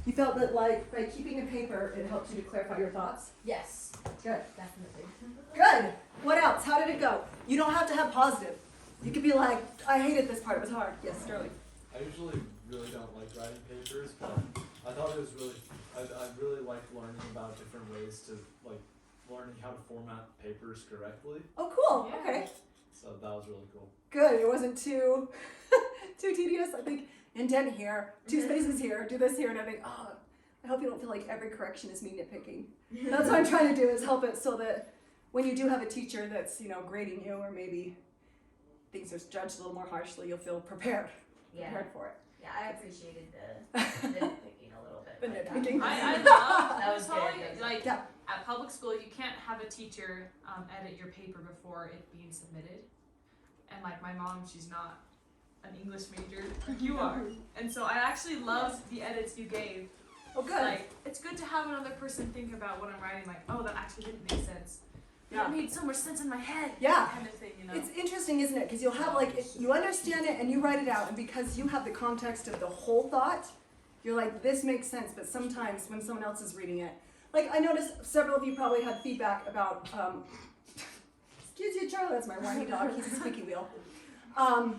You felt that like by keeping a paper, it helped you to clarify your thoughts? Yes. Good. Definitely. Good. What else? How did it go? You don't have to have positive. You could be like, I hated this part, it was hard. Yes, Sterling. I usually really don't like writing papers, but I thought it was really, I really liked learning about different ways to, like, learning how to format papers correctly. Oh, cool. Yeah. Okay. So that was really cool. Good. It wasn't too too tedious. I think indent here, two spaces here, do this here, and I think, oh, I hope you don't feel like every correction is me nitpicking. That's what I'm trying to do, is help it so that when you do have a teacher that's, you know, grading you, or maybe things are judged a little more harshly, you'll feel prepared for it. Yeah, I appreciated the nitpicking a little bit. The like that. nitpicking. I love That was totally, good. like Yeah. at public school you can't have a teacher edit your paper before it being submitted. And like my mom, she's not an English major like you are. And so I actually loved the edits you gave. Oh, good. Like it's good to have another person think about what I'm writing, like, oh, that actually didn't make sense. Yeah. It made so much sense in my head. Yeah. Kind of thing, you know. It's interesting, isn't it? Because you'll have like, you understand it and you write it out, and because you have the context of the whole thought, you're like, this makes sense. But sometimes when someone else is reading it, like I noticed several of you probably had feedback about, excuse you, Charlie, that's my whiny dog, he's a squeaky wheel. I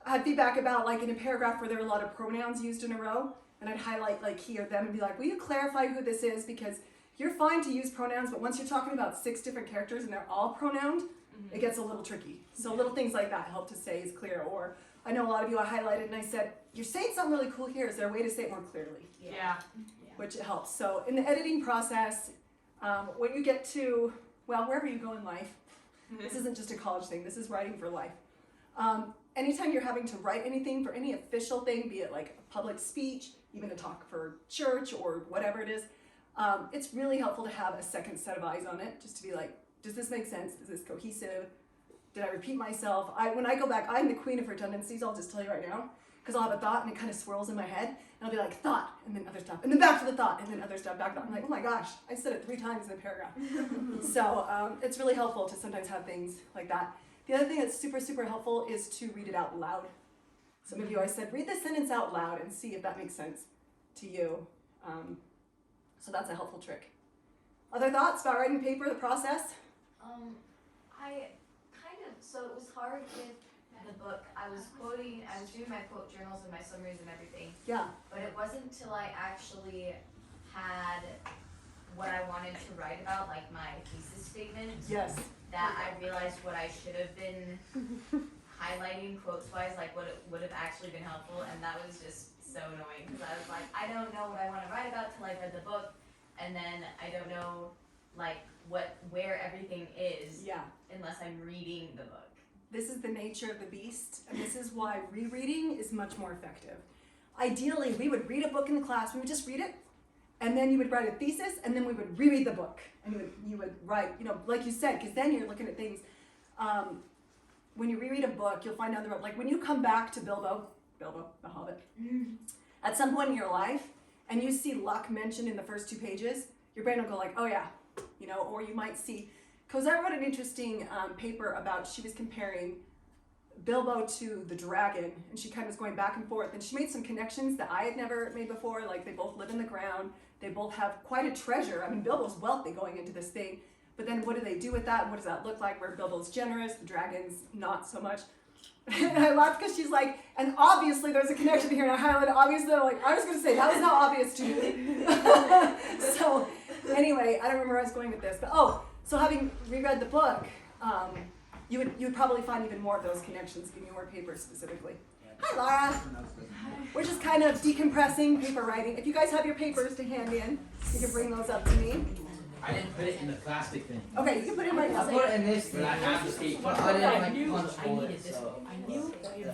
had feedback about like in a paragraph where there were a lot of pronouns used in a row, and I'd highlight like he or them and be like, will you clarify who this is? Because you're fine to use pronouns, but once you're talking about 6 different characters and they're all pronouned, it gets a little tricky. So little things like that help to say is clear. Or I know a lot of you I highlighted and I said, you're saying something really cool here. Is there a way to say it more clearly? Yeah. Which helps. So in the editing process, when you get to, well, wherever you go in life, this isn't just a college thing, this is writing for life. Anytime you're having to write anything for any official thing, be it like a public speech, even a talk for church or whatever it is, it's really helpful to have a second set of eyes on it, just to be like, does this make sense? Is this cohesive? Did I repeat myself? When I go back, I'm the queen of redundancies, I'll just tell you right now, because I'll have a thought and it kind of swirls in my head, and I'll be like, thought, and then other stuff, and then back to the thought, and then other stuff, back to that. I'm like, oh my gosh, I said it 3 times in a paragraph. So it's really helpful to sometimes have things like that. The other thing that's super, super helpful is to read it out loud. Some of you, I said, read the sentence out loud and see if that makes sense to you. So that's a helpful trick. Other thoughts about writing paper, the process? So it was hard with the book. I was doing my quote journals and my summaries and everything. Yeah. But it wasn't until I actually had what I wanted to write about, like my thesis statement, Yes. that I realized what I should have been highlighting quotes-wise, like what it would have actually been helpful, and that was just so annoying, because I was like, I don't know what I want to write about till I read the book, and then I don't know, like, where everything is, Yeah. unless I'm reading the book. This is the nature of the beast, and this is why rereading is much more effective. Ideally, we would read a book in the class, we would just read it, and then you would write a thesis, and then we would reread the book, and you would write, you know, like you said, because then you're looking at things. When you reread a book, you'll find down the road, like when you come back to Bilbo, the Hobbit, at some point in your life, and you see luck mentioned in the first 2 pages, your brain will go like, oh yeah, you know, or you might see, because I wrote an interesting paper about, she was comparing Bilbo to the dragon, and she kind of was going back and forth, and she made some connections that I had never made before, like they both live in the ground, they both have quite a treasure. I mean, Bilbo's wealthy going into this thing, but then what do they do with that? What does that look like? Where Bilbo's generous, the dragon's not so much. And I laughed because she's like, and obviously there's a connection here, and I highlighted obviously, like, I was going to say, that was not obvious to you. So anyway, I don't remember where I was going with this, but so having reread the book, you would probably find even more of those connections, giving you more papers specifically. Hi, Laura. We're just kind of decompressing paper writing. If you guys have your papers to hand in, you can bring those up to me. I didn't put it in the plastic thing. Okay, you can put it right I now. put it in this thing. I have the tape, but I didn't like punch hole it, so. I knew. There you go.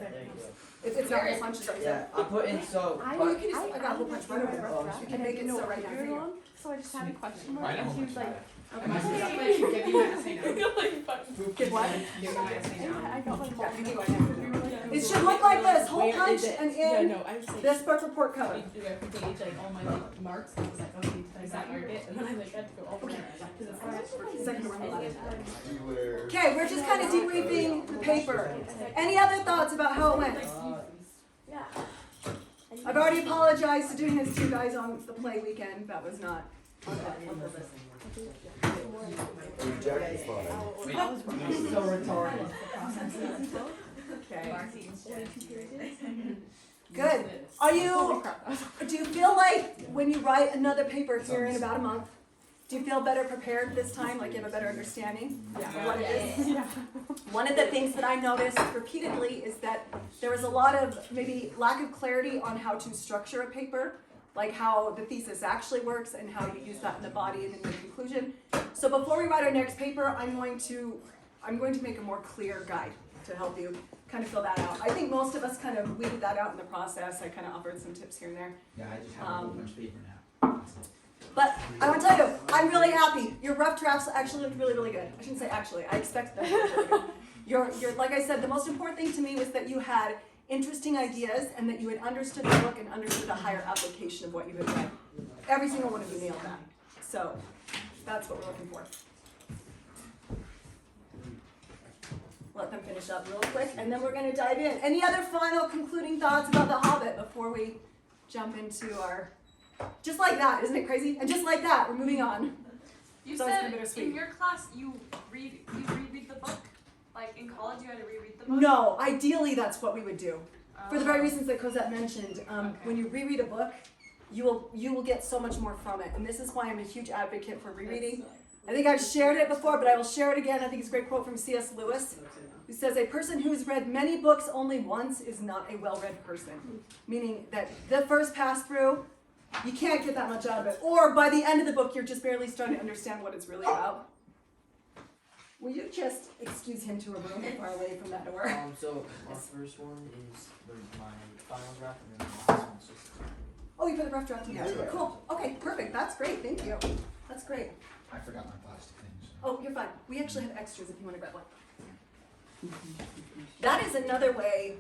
It's not as much as I Yeah, said. I put in so. I got a whole bunch right over there. You can make it so right now for you. So I just had a question mark, I know. and she was like, Get what? I got like Yeah, you can go ahead. It should look like this, hole punch and Yeah, in no, I was like, this book report cover. gauge like all my like marks, and I was like, okay, does that mark it? And then I like had to go over there, because it's like, Second one. Okay, we're just kind of debriefing the paper. Any other thoughts about how it went? yeah. I've already apologized to doing this to you guys on the play weekend. That was not on purpose. Jack is fine. So retarded. Okay. Martin's strategy. Good. Are you, do you feel like when you write another paper here in about a month, do you feel better prepared this time, like you have a better understanding of what it is? One of the things that I noticed repeatedly is that there was a lot of maybe lack of clarity on how to structure a paper, like how the thesis actually works and how you use that in the body and in the conclusion. So before we write our next paper, I'm going to make a more clear guide to help you kind of fill that out. I think most of us kind of weeded that out in the process. I kind of offered some tips here and there. Yeah, I just have a whole bunch of paper now. But I want to tell you, I'm really happy. Your rough drafts actually looked really, really good. I shouldn't say actually. I expected them to look really good. You're, like I said, the most important thing to me was that you had interesting ideas and that you had understood the book and understood the higher application of what you had read. Every single one of you nailed that. So that's what we're looking for. Let them finish up real quick, and then we're going to dive in. Any other final concluding thoughts about The Hobbit before we jump into our... Just like that, isn't it crazy? And just like that, we're moving on. You So it's said bittersweet. in your class you reread the book? Like in college you had to reread the book? No, ideally that's what we would do. For the very Oh. reasons that Cosette mentioned, when you reread a book, you will get so much more from it. And this is why I'm a huge advocate for rereading. I think I've shared it before, but I will share it again. I think it's a great quote from C.S. Lewis, who says, "A person who's read many books only once is not a well-read person." Meaning that the first pass through, you can't get that much out of it. Or by the end of the book, you're just barely starting to understand what it's really about. Will you just excuse him to a room far away from that door? So our first one is my final draft, and then the last one's just. Oh, you put the rough draft together. Cool. Okay, perfect. That's great. Thank you. That's great. I forgot my plastic things. Oh, you're fine. We actually have extras if you want to grab one. That is another way.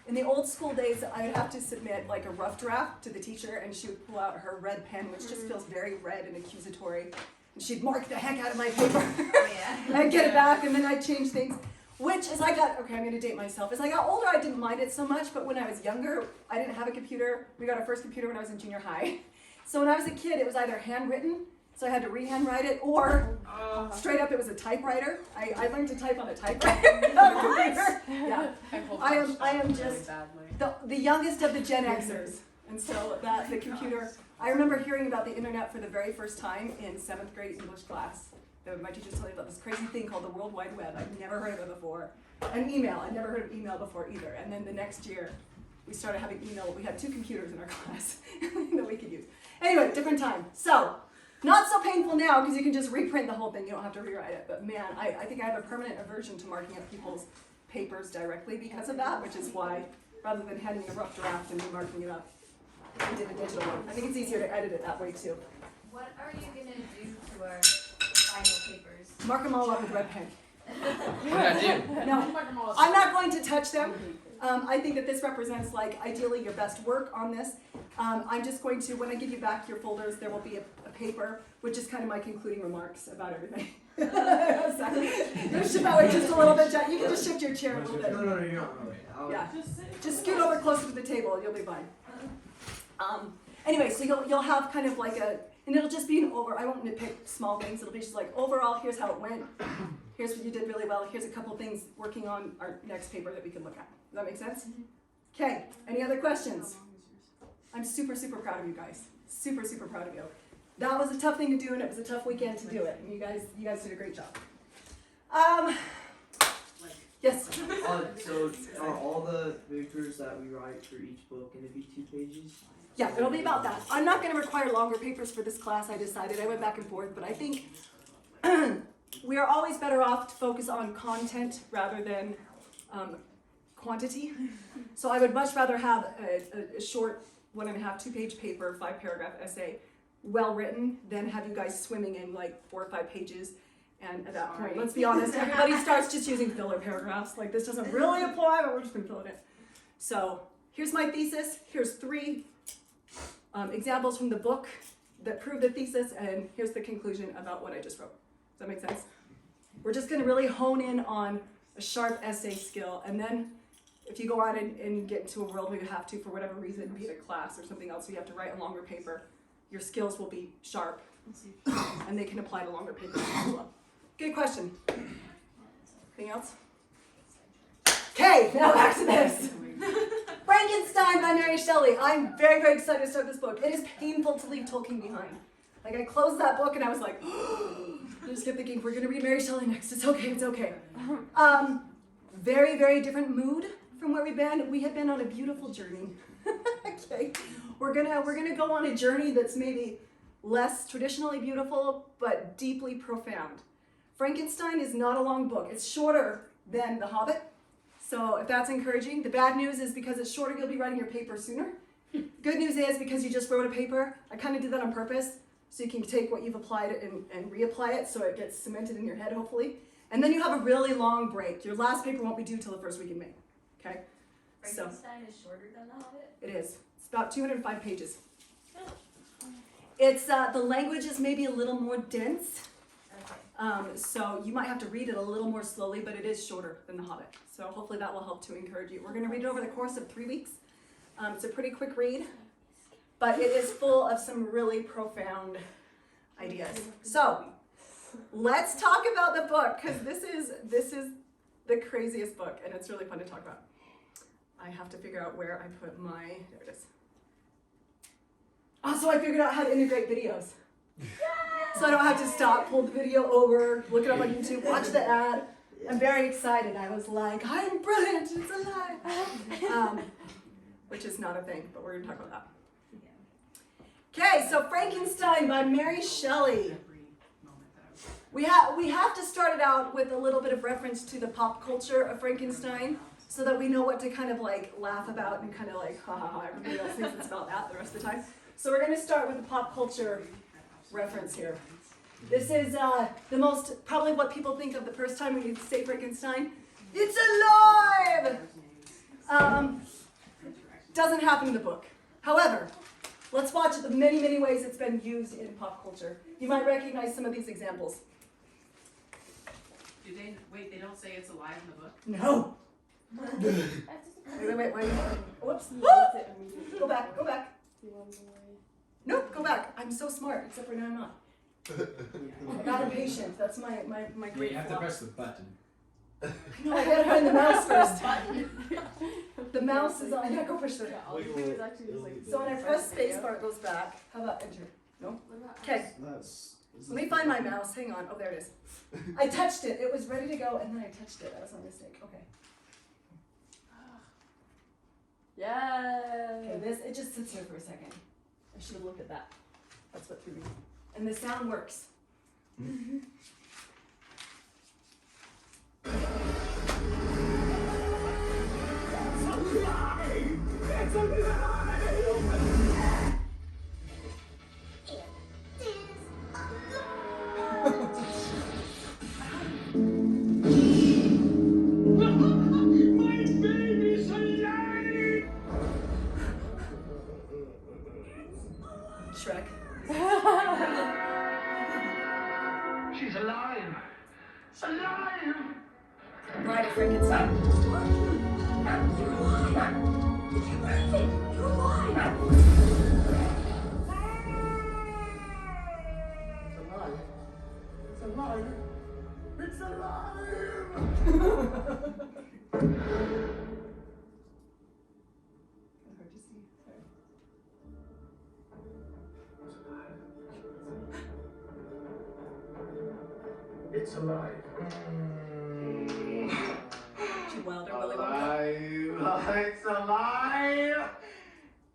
In the old school days, I would have to submit like a rough draft to the teacher, and she would pull out her red pen, which just feels very red and accusatory. And she'd mark the heck out of my paper. Oh yeah. I'd get it back, and then I'd change things. Which, as I got, okay, I'm going to date myself. As I got older, I didn't mind it so much, but when I was younger, I didn't have a computer. We got our first computer when I was in junior high. So when I was a kid, it was either handwritten, so I had to re-handwrite it, or straight up, it was a typewriter. I learned to type on a typewriter, not a computer. Yeah. I am just the youngest of the Gen Xers, and so the computer. I remember hearing about the internet for the very first time in 7th grade English class. My teacher told me about this crazy thing called the World Wide Web. I'd never heard of it before. And email. I'd never heard of email before either. And then the next year, we started having email. We had 2 computers in our class that we could use. Anyway, different time. So, not so painful now because you can just reprint the whole thing. You don't have to rewrite it. But man, I think I have a permanent aversion to marking up people's papers directly because of that, which is why, rather than handing a rough draft and me marking it up, we did a digital one. I think it's easier to edit it that way too. What are you gonna do to our final papers? Mark them all up with red pen. What did I do? No, I'm not going to touch them. I think that this represents, like, ideally your best work on this. I'm just going to, when I give you back your folders, there will be a paper, which is kind of my concluding remarks about everything. Exactly. You'll shift that way just a little bit, Jack. You can just shift your chair a little bit. No, you're not. Yeah. Just scoot over closer to the table and you'll be fine. Anyway, so you'll have kind of like and it'll just be an over, I won't nitpick small things, it'll be just like, overall, here's how it went. Here's what you did really well. Here's a couple things working on our next paper that we can look at. Does that make sense? Okay, any other questions? I'm super, super proud of you guys. Super, super proud of you. That was a tough thing to do, and it was a tough weekend to do it. And you guys did a great job. Yes? So are all the papers that we write for each book going to be 2 pages? Yeah, it'll be about that. I'm not going to require longer papers for this class, I decided. I went back and forth, but I think we are always better off to focus on content rather than quantity. So I would much rather have a short 1.5, 2-page paper, 5-paragraph essay, well written, than have you guys swimming in like 4 or 5 pages. And at that point, let's be honest, everybody starts just using filler paragraphs. Like, this doesn't really apply, but we're just going to fill it in. So here's my thesis. Here's 3 examples from the book that prove the thesis, and here's the conclusion about what I just wrote. Does that make sense? We're just going to really hone in on a sharp essay skill, and then if you go out and get into a world where you have to, for whatever reason, be it a class or something else, where you have to write a longer paper, your skills will be sharp, and they can apply to longer papers as well. Good question. Anything else? Okay, now back to this. Frankenstein by Mary Shelley. I'm very, very excited to start this book. It is painful to leave Tolkien behind. Like, I closed that book and I was like, I just kept thinking, we're going to read Mary Shelley next. It's okay, it's okay. Very, very different mood from where we've been. We have been on a beautiful journey. Okay, we're gonna go on a journey that's maybe less traditionally beautiful, but deeply profound. Frankenstein is not a long book. It's shorter than The Hobbit. So if that's encouraging, the bad news is because it's shorter, you'll be writing your paper sooner. Good news is because you just wrote a paper, I kind of did that on purpose, so you can take what you've applied and reapply it so it gets cemented in your head, hopefully. And then you have a really long break. Your last paper won't be due till the first week in May, okay? So Frankenstein is shorter than The Hobbit? it is. It's about 205 pages. It's, the language is maybe a little more dense. Okay. So you might have to read it a little more slowly, but it is shorter than The Hobbit. So hopefully that will help to encourage you. We're going to read it over the course of 3 weeks. It's a pretty quick read, but it is full of some really profound ideas. So let's talk about the book, because this is the craziest book, and it's really fun to talk about. I have to figure out where I put my, there it is. Also, I figured out how to integrate videos. So I don't have to stop, pull the video over, look it up on YouTube, watch the ad. I'm very excited. I was like, I'm brilliant, it's alive. Which is not a thing, but we're gonna talk about that. Okay, so Frankenstein by Mary Shelley. We have to start it out with a little bit of reference to the pop culture of Frankenstein, so that we know what to kind of like laugh about and kind of like, ha ha ha, everybody else thinks it's about that the rest of the time. So we're gonna start with the pop culture reference here. This is the most, probably what people think of the first time when you say Frankenstein. It's alive! Doesn't happen in the book. However, let's watch the many, many ways it's been used in pop culture. You might recognize some of these examples. Wait, they don't say it's alive in the book? No. Wait. Whoops. Go back. Nope, go back. I'm so smart, except for now I'm not. I'm not impatient. That's my great You have to flaw. press the button. No, I gotta find the mouse first. The mouse is on. Yeah, go push it. So when I press spacebar, it goes back. How about enter? No? Okay. Let me find my mouse. Hang on. Oh, there it is. I touched it. It was ready to go, and then I touched it. That was a mistake. Okay. Okay, it just sits here for a second. I should have looked at that. That's what threw me. And the sound works. Shrek. She's alive! Alive! Bride of Frankenstein. It's alive! It's alive. Too wild or Willy Wonka. Alive! It's alive!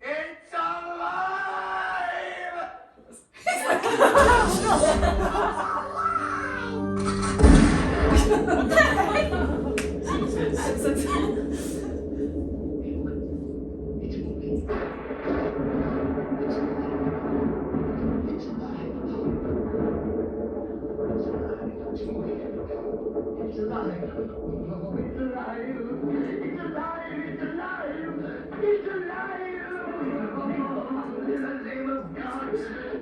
It's alive! It's alive! It's alive! It's alive! It's alive! It's alive! Oh, in the name of God!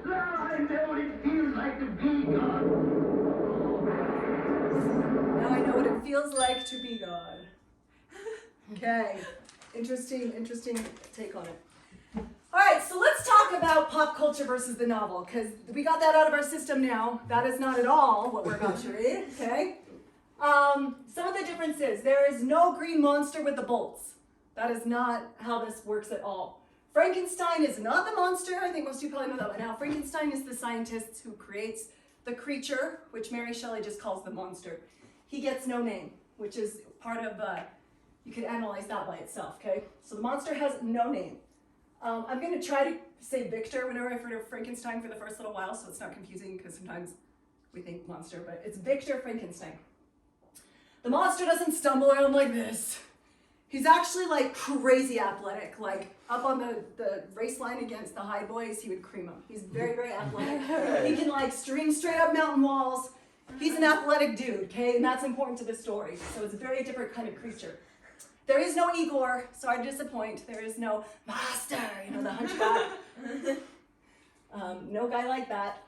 Now I know what it feels like to be God! Now I know what it feels like to be God. Okay, interesting take on it. All right, so let's talk about pop culture versus the novel, because we got that out of our system now. That is not at all what we're about to read, okay? Some of the differences. There is no green monster with the bolts. That is not how this works at all. Frankenstein is not the monster. I think most of you probably know that by now. Frankenstein is the scientist who creates the creature, which Mary Shelley just calls the monster. He gets no name, which is part of, you could analyze that by itself, okay? So the monster has no name. I'm going to try to say Victor whenever I refer to Frankenstein for the first little while, so it's not confusing, because sometimes we think monster, but it's Victor Frankenstein. The monster doesn't stumble around like this. He's actually like crazy athletic, like up on the race line against the high boys, he would cream them. He's very, very athletic. He can like string straight up mountain walls. He's an athletic dude, okay? And that's important to the story. So it's a very different kind of creature. There is no Igor, sorry to disappoint. There is no master, the hunchback. No guy like that.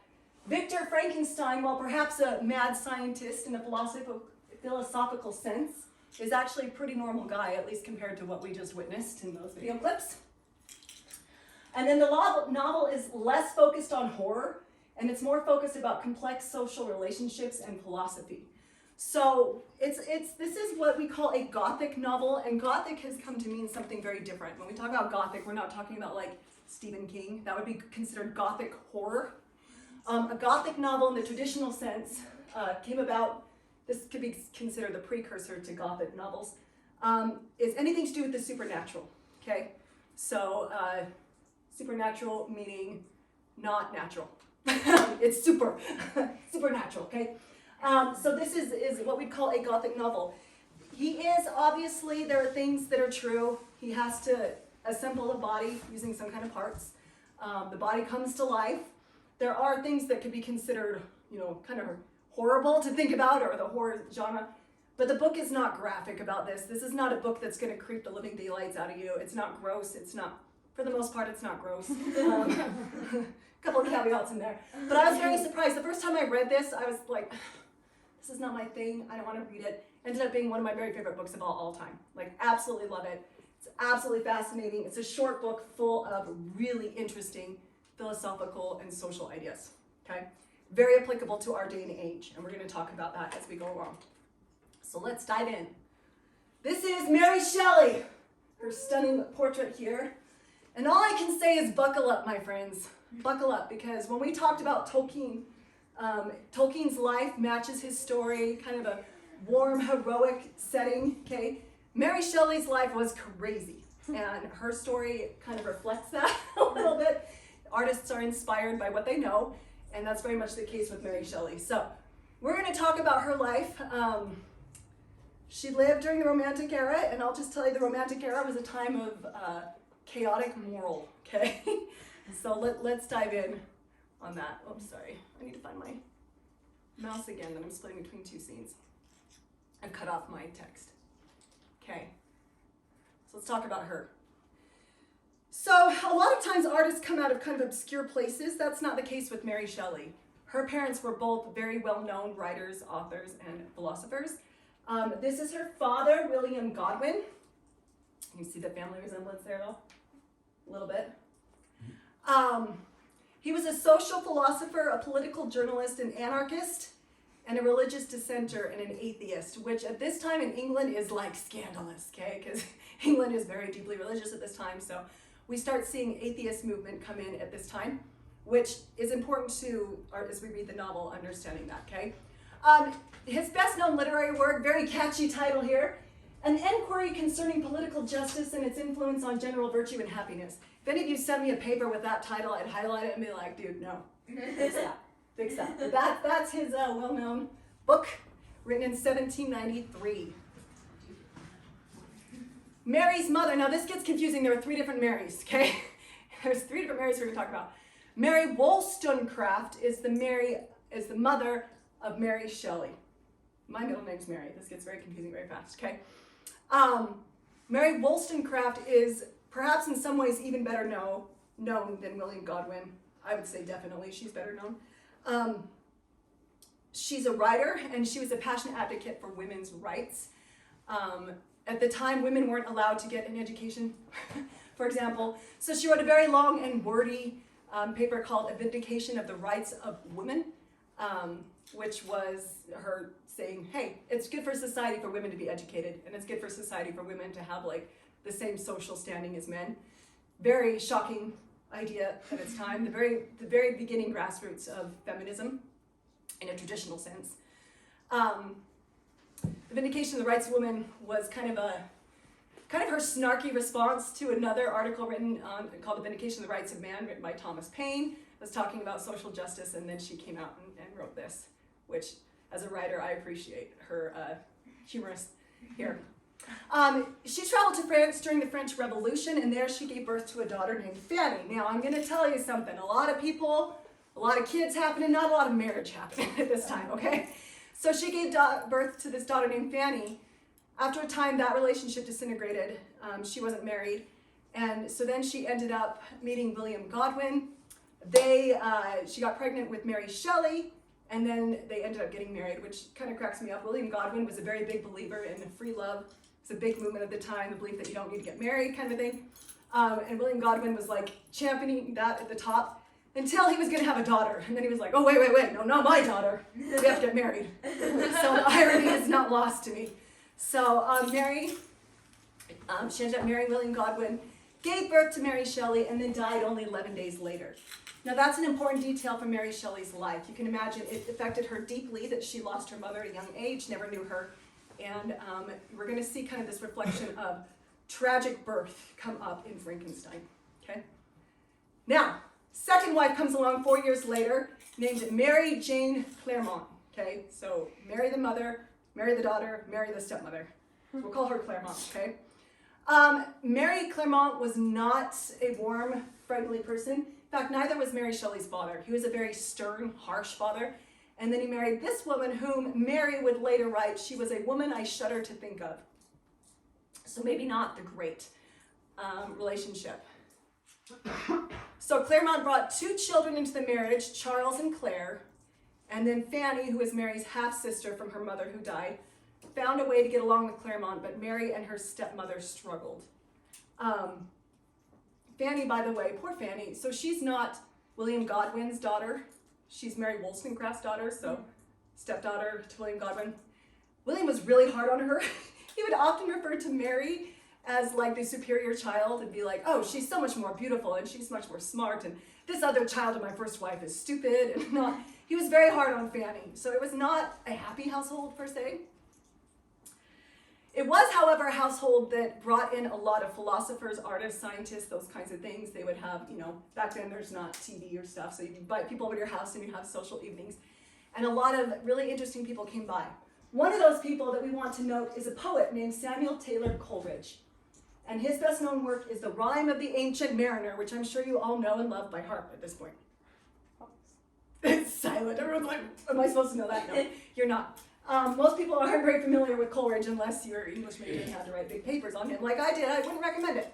Victor Frankenstein, while perhaps a mad scientist in a philosophical sense, is actually a pretty normal guy, at least compared to what we just witnessed in those video clips. And then the novel is less focused on horror, and it's more focused about complex social relationships and philosophy. So this is what we call a Gothic novel, and Gothic has come to mean something very different. When we talk about Gothic, we're not talking about like Stephen King. That would be considered Gothic horror. A Gothic novel in the traditional sense came about, this could be considered the precursor to Gothic novels, is anything to do with the supernatural, okay? So supernatural meaning not natural. It's supernatural, okay? So this is what we call a Gothic novel. He is, obviously, there are things that are true. He has to assemble a body using some kind of parts. The body comes to life. There are things that could be considered, kind of horrible to think about, or the horror genre. But the book is not graphic about this. This is not a book that's going to creep the living daylights out of you. It's not gross. It's not, for the most part, it's not gross. A couple of caveats in there. But I was very surprised. The first time I read this, I was like, this is not my thing. I don't want to read it. Ended up being one of my very favorite books of all time. Like, absolutely love it. It's absolutely fascinating. It's a short book full of really interesting philosophical and social ideas, okay? Very applicable to our day and age, and we're going to talk about that as we go along. So let's dive in. This is Mary Shelley, her stunning portrait here. And all I can say is buckle up, my friends. Buckle up, because when we talked about Tolkien, Tolkien's life matches his story, kind of a warm, heroic setting, okay? Mary Shelley's life was crazy, and her story kind of reflects that a little bit. Artists are inspired by what they know, and that's very much the case with Mary Shelley. So we're going to talk about her life. She lived during the Romantic era, and I'll just tell you the Romantic era was a time of chaotic moral, okay? So let's dive in on that. Oops, sorry. I need to find my mouse again, that I'm splitting between two scenes. I've cut off my text. Okay, so let's talk about her. So a lot of times artists come out of kind of obscure places. That's not the case with Mary Shelley. Her parents were both very well-known writers, authors, and philosophers. This is her father, William Godwin. You see the family resemblance there, though? A little bit. He was a social philosopher, a political journalist, an anarchist, and a religious dissenter and an atheist, which at this time in England is like scandalous, okay? Because England is very deeply religious at this time, so we start seeing atheist movement come in at this time, which is important to, as we read the novel, understanding that, okay? His best-known literary work, very catchy title here, An Enquiry Concerning Political Justice and Its Influence on General Virtue and Happiness. If any of you sent me a paper with that title, I'd highlight it and be like, dude, no, fix that, fix that. But that's his well-known book, written in 1793. Mary's mother, now this gets confusing, there are three different Marys, okay? There's three different Marys we're going to talk about. Mary Wollstonecraft is the mother of Mary Shelley. My middle name's Mary. This gets very confusing very fast, okay? Mary Wollstonecraft is perhaps in some ways even better known than William Godwin. I would say definitely she's better known. She's a writer, and she was a passionate advocate for women's rights. At the time, women weren't allowed to get an education, for example. So she wrote a very long and wordy paper called A Vindication of the Rights of Women, which was her saying, hey, it's good for society for women to be educated, and it's good for society for women to have like the same social standing as men. Very shocking idea at its time, the very beginning grassroots of feminism in a traditional sense. The Vindication of the Rights of Women was kind of her snarky response to another article written called The Vindication of the Rights of Man, written by Thomas Paine. It was talking about social justice, and then she came out and wrote this, which, as a writer, I appreciate her humorous here. She traveled to France during the French Revolution, and there she gave birth to a daughter named Fanny. Now, I'm going to tell you something. A lot of people, a lot of kids happening, not a lot of marriage happening at this time, okay? So she gave birth to this daughter named Fanny. After a time, that relationship disintegrated. She wasn't married. And so then she ended up meeting William Godwin. She got pregnant with Mary Shelley, and then they ended up getting married, which kind of cracks me up. William Godwin was a very big believer in free love. It's a big movement at the time, the belief that you don't need to get married kind of thing. And William Godwin was like championing that at the top until he was going to have a daughter. And then he was like, oh, wait, no, not my daughter. We have to get married. So the irony is not lost to me. So Mary, she ended up marrying William Godwin, gave birth to Mary Shelley, and then died only 11 days later. Now that's an important detail from Mary Shelley's life. You can imagine it affected her deeply that she lost her mother at a young age, never knew her. And we're going to see kind of this reflection of tragic birth come up in Frankenstein, okay? Now, second wife comes along 4 years later, named Mary Jane Clairmont, okay? So marry the mother, marry the daughter, marry the stepmother. So we'll call her Clairmont, okay? Mary Clairmont was not a warm, friendly person. In fact, neither was Mary Shelley's father. He was a very stern, harsh father. And then he married this woman whom Mary would later write, she was a woman I shudder to think of. So maybe not the great relationship. So Clairmont brought 2 children into the marriage, Charles and Claire, and then Fanny, who was Mary's half-sister from her mother who died, found a way to get along with Clairmont, but Mary and her stepmother struggled. Fanny, by the way, poor Fanny, so she's not William Godwin's daughter. She's Mary Wollstonecraft's daughter, so stepdaughter to William Godwin. William was really hard on her. He would often refer to Mary as like the superior child and be like, oh, she's so much more beautiful and she's much more smart, and this other child of my first wife is stupid and not. He was very hard on Fanny, so it was not a happy household per se. It was, however, a household that brought in a lot of philosophers, artists, scientists, those kinds of things. They would have, back then there's not TV or stuff, so you'd invite people over to your house and you'd have social evenings. And a lot of really interesting people came by. One of those people that we want to note is a poet named Samuel Taylor Coleridge. And his best known work is The Rime of the Ancient Mariner, which I'm sure you all know and love by heart at this point. It's silent. Everyone's like, am I supposed to know that? No, you're not. Most people aren't very familiar with Coleridge unless you're English major and had to write big papers on him. Like I did, I wouldn't recommend it.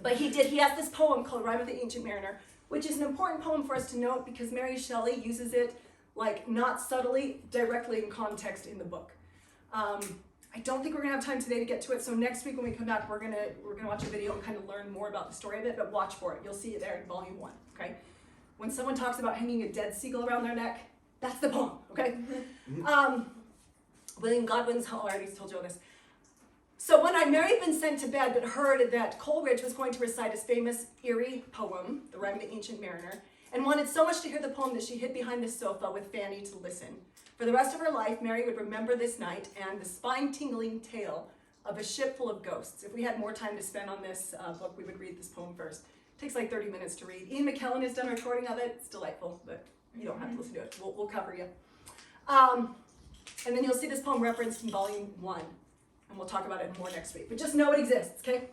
But he did. He has this poem called Rime of the Ancient Mariner, which is an important poem for us to note because Mary Shelley uses it like not subtly, directly in context in the book. I don't think we're gonna have time today to get to it, so next week when we come back, we're gonna watch a video and kind of learn more about the story of it, but watch for it. You'll see it there in volume 1, okay? When someone talks about hanging a dead seagull around their neck, that's the poem, okay? William Godwin's, I already told you all this. So one night, Mary had been sent to bed, but heard that Coleridge was going to recite his famous eerie poem, The Rime of the Ancient Mariner, and wanted so much to hear the poem that she hid behind the sofa with Fanny to listen. For the rest of her life, Mary would remember this night and the spine-tingling tale of a ship full of ghosts. If we had more time to spend on this book, we would read this poem first. It takes like 30 minutes to read. Ian McKellen has done a recording of it. It's delightful, but you don't have to listen to it. We'll cover you. And then you'll see this poem referenced in volume 1, and we'll talk about it more next week. But just know it exists, okay?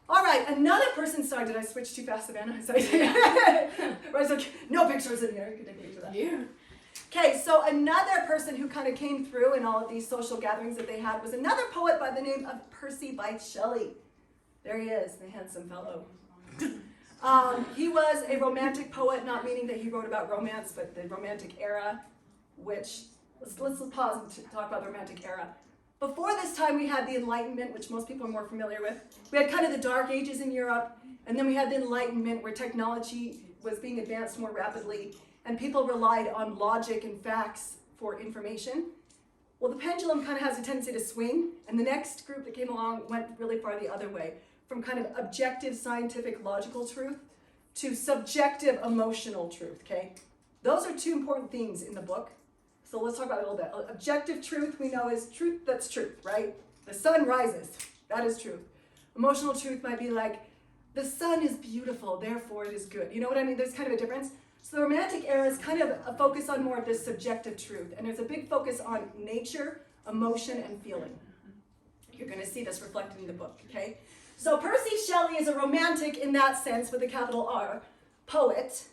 All right, another person, sorry, did I switch too fast, Savannah? Sorry. I was like, no pictures in here. You can take a picture of that. Yeah. Okay, so another person who kind of came through in all of these social gatherings that they had was another poet by the name of Percy Bysshe Shelley. There he is, the handsome fellow. He was a romantic poet, not meaning that he wrote about romance, but the romantic era, which, let's pause and talk about the romantic era. Before this time, we had the Enlightenment, which most people are more familiar with. We had kind of the Dark Ages in Europe, and then we had the Enlightenment, where technology was being advanced more rapidly, and people relied on logic and facts for information. Well, the pendulum kind of has a tendency to swing, and the next group that came along went really far the other way, from kind of objective, scientific, logical truth to subjective, emotional truth, okay? Those are two important themes in the book. So let's talk about it a little bit. Objective truth we know is truth that's truth, right? The sun rises, that is truth. Emotional truth might be like, the sun is beautiful, therefore it is good. You know what I mean? There's kind of a difference. So the Romantic era is kind of a focus on more of this subjective truth, and there's a big focus on nature, emotion, and feeling. You're going to see this reflected in the book, okay? So Percy Shelley is a romantic in that sense, with a capital R, poet.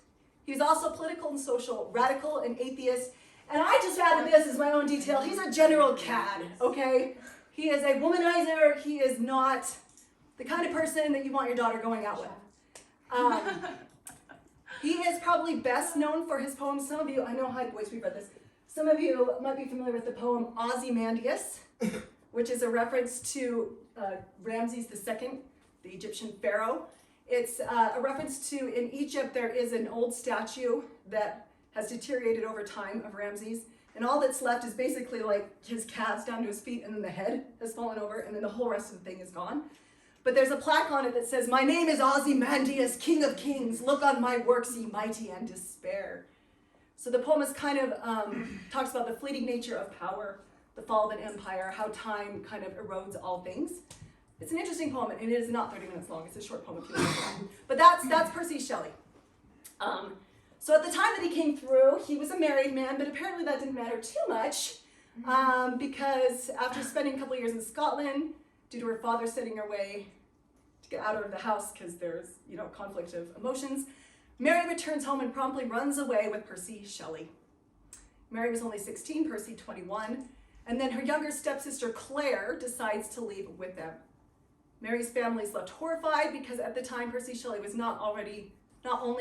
He's also political and social, radical and atheist. And I just added this as my own detail. He's a general cad, okay? He is a womanizer. He is not the kind of person that you want your daughter going out with. He is probably best known for his poems. Some of you, I know, hi boys, we've read this. Some of you might be familiar with the poem Ozymandias, which is a reference to Ramses II, the Egyptian pharaoh. It's a reference to, in Egypt, there is an old statue that has deteriorated over time of Ramses, and all that's left is basically like his calves down to his feet, and then the head has fallen over, and then the whole rest of the thing is gone. But there's a plaque on it that says, "My name is Ozymandias, King of Kings. Look on my works, ye mighty, and despair." So the poem is kind of talks about the fleeting nature of power, the fall of an empire, how time kind of erodes all things. It's an interesting poem, and it is not 30 minutes long. It's a short poem. But that's Percy Shelley. So at the time that he came through, he was a married man, but apparently that didn't matter too much, because after spending a couple of years in Scotland, due to her father sending her away to get out of the house because there's, conflict of emotions, Mary returns home and promptly runs away with Percy Shelley. Mary was only 16, Percy 21, and then her younger stepsister Claire decides to leave with them. Mary's family is left horrified because at the time Percy Shelley was not only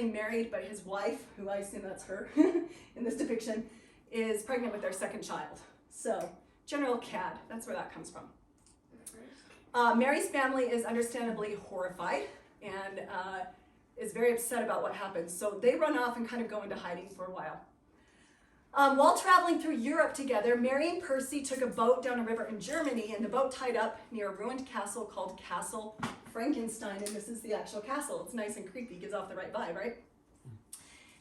married, but his wife, who I assume that's her in this depiction, is pregnant with their second child. So, general cad, that's where that comes from. Mary's family is understandably horrified and is very upset about what happened. So they run off and kind of go into hiding for a while. While traveling through Europe together, Mary and Percy took a boat down a river in Germany, and the boat tied up near a ruined castle called Castle Frankenstein, and this is the actual castle. It's nice and creepy, gives off the right vibe, right?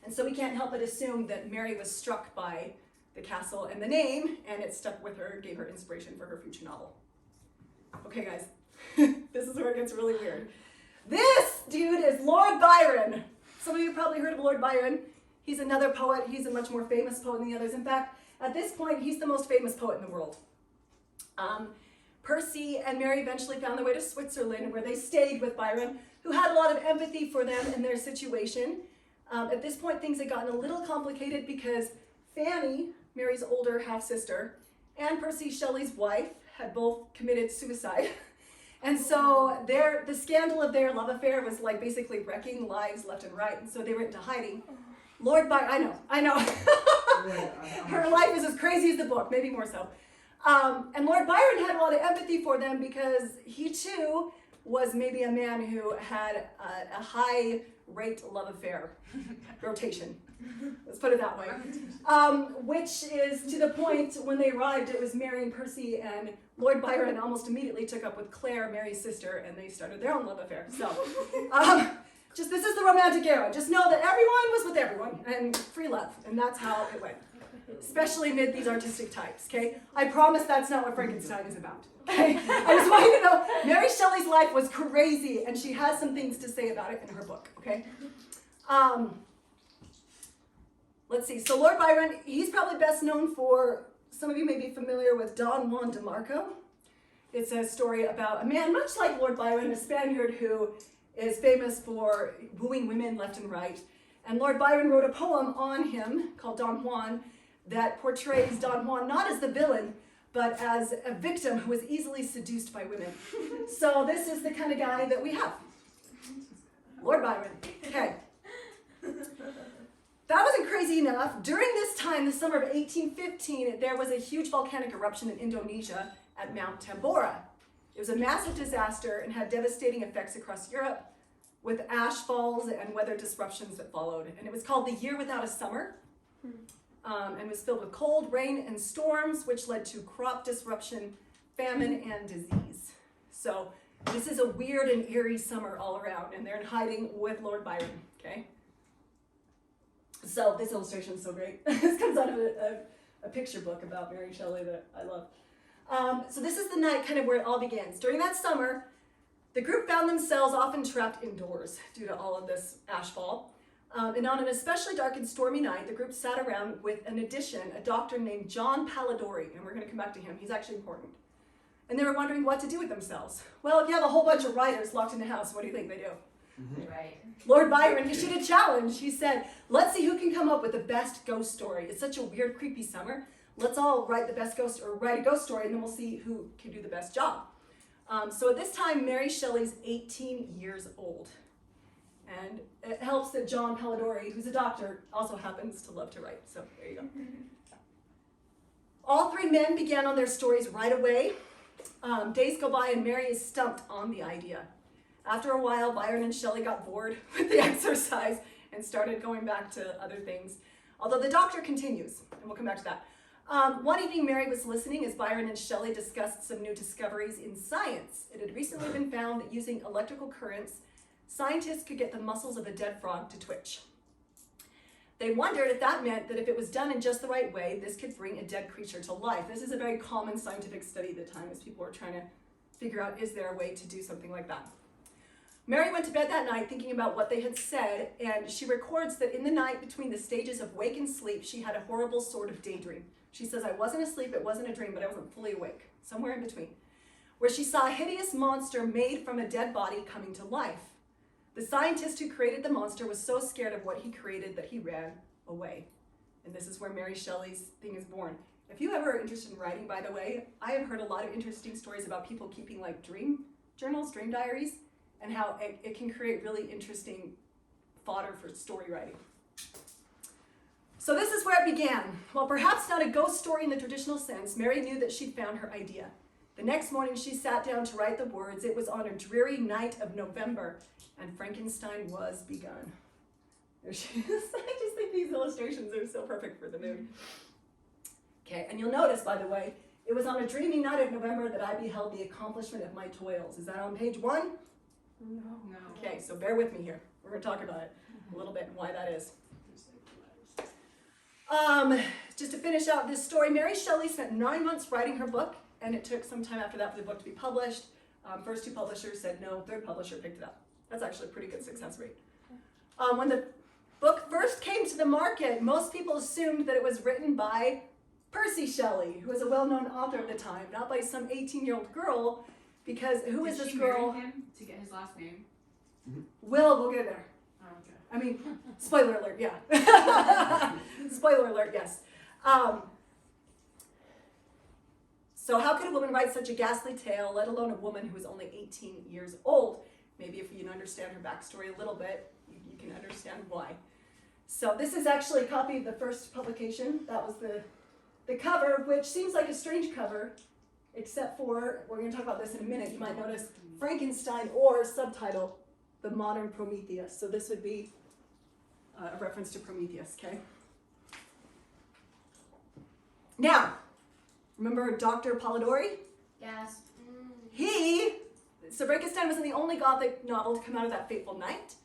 And so we can't help but assume that Mary was struck by the castle and the name, and it stuck with her, gave her inspiration for her future novel. Okay, guys, this is where it gets really weird. This dude is Lord Byron. Some of you probably heard of Lord Byron. He's another poet. He's a much more famous poet than the others. In fact, at this point, he's the most famous poet in the world. Percy and Mary eventually found their way to Switzerland, where they stayed with Byron, who had a lot of empathy for them and their situation. At this point, things had gotten a little complicated because Fanny, Mary's older half-sister, and Percy Shelley's wife had both committed suicide. And so the scandal of their love affair was like basically wrecking lives left and right. And so they went into hiding. Lord Byron, I know. Her life is as crazy as the book, maybe more so. And Lord Byron had a lot of empathy for them because he too was maybe a man who had a high rate love affair rotation. Let's put it that way. Which is to the point when they arrived, it was Mary and Percy, and Lord Byron almost immediately took up with Claire, Mary's sister, and they started their own love affair. So, this is the Romantic era. Just know that everyone was with everyone, and free love, and that's how it went. Especially amid these artistic types, okay? I promise that's not what Frankenstein is about, okay? I just want you to know, Mary Shelley's life was crazy, and she has some things to say about it in her book, okay? Let's see, so Lord Byron, he's probably best known for, some of you may be familiar with Don Juan de Marco. It's a story about a man, much like Lord Byron, a Spaniard who is famous for wooing women left and right. And Lord Byron wrote a poem on him called Don Juan that portrays Don Juan not as the villain, but as a victim who was easily seduced by women. So this is the kind of guy that we have. Lord Byron. Okay. That wasn't crazy enough. During this time, the summer of 1815, there was a huge volcanic eruption in Indonesia, at Mount Tambora. It was a massive disaster and had devastating effects across Europe, with ash falls and weather disruptions that followed. And it was called the Year Without a Summer, and was filled with cold, rain, and storms, which led to crop disruption, famine, and disease. So this is a weird and eerie summer all around, and they're in hiding with Lord Byron, okay? So this illustration is so great. This comes out of a picture book about Mary Shelley that I love. So this is the night kind of where it all begins. During that summer, the group found themselves often trapped indoors due to all of this ashfall. And on an especially dark and stormy night, the group sat around with an addition, a doctor named John Polidori, and we're going to come back to him. He's actually important. And they were wondering what to do with themselves. Well, if you have a whole bunch of writers locked in the house, what do you think they do? Right. Lord Byron issued a challenge. He said, let's see who can come up with the best ghost story. It's such a weird, creepy summer. Let's all write the best ghost, or write a ghost story, and then we'll see who can do the best job. So at this time, Mary Shelley's 18 years old. And it helps that John Polidori, who's a doctor, also happens to love to write. So there you go. All three men began on their stories right away. Days go by and Mary is stumped on the idea. After a while, Byron and Shelley got bored with the exercise and started going back to other things. Although the doctor continues, and we'll come back to that. One evening, Mary was listening as Byron and Shelley discussed some new discoveries in science. It had recently been found that using electrical currents, scientists could get the muscles of a dead frog to twitch. They wondered if that meant that if it was done in just the right way, this could bring a dead creature to life. This is a very common scientific study at the time, as people were trying to figure out, is there a way to do something like that? Mary went to bed that night thinking about what they had said, and she records that in the night between the stages of wake and sleep, she had a horrible sort of daydream. She says, I wasn't asleep, it wasn't a dream, but I wasn't fully awake, somewhere in between, where she saw a hideous monster made from a dead body coming to life. The scientist who created the monster was so scared of what he created that he ran away. And this is where Mary Shelley's thing is born. If you ever are interested in writing, by the way, I have heard a lot of interesting stories about people keeping like dream journals, dream diaries, and how it can create really interesting fodder for story writing. So this is where it began. While perhaps not a ghost story in the traditional sense, Mary knew that she'd found her idea. The next morning she sat down to write the words. It was on a dreary night of November, and Frankenstein was begun. There she is. I just think these illustrations are so perfect for the mood. Okay, and you'll notice, by the way, it was on a dreamy night of November that I beheld the accomplishment of my toils. Is that on page 1? No. Okay, so bear with me here. We're going to talk about it a little bit and why that is. Just to finish out this story, Mary Shelley spent 9 months writing her book, and it took some time after that for the book to be published. First 2 publishers said no, third publisher picked it up. That's actually a pretty good success rate. When the book first came to the market, most people assumed that it was written by Percy Shelley, who was a well-known author at the time, not by some 18-year-old girl, because who is this girl? Marry him to get his last name? We'll get there. Oh, okay. I mean, spoiler alert, yeah. Spoiler alert, yes. So how could a woman write such a ghastly tale, let alone a woman who was only 18 years old? Maybe if you can understand her backstory a little bit, you can understand why. So this is actually a copy of the first publication. That was the cover, which seems like a strange cover, except for, we're going to talk about this in a minute, you might notice Frankenstein, or subtitle, The Modern Prometheus. So this would be a reference to Prometheus, okay? Now, remember Dr. Polidori? Yes. So Frankenstein wasn't the only Gothic novel to come out of that fateful night.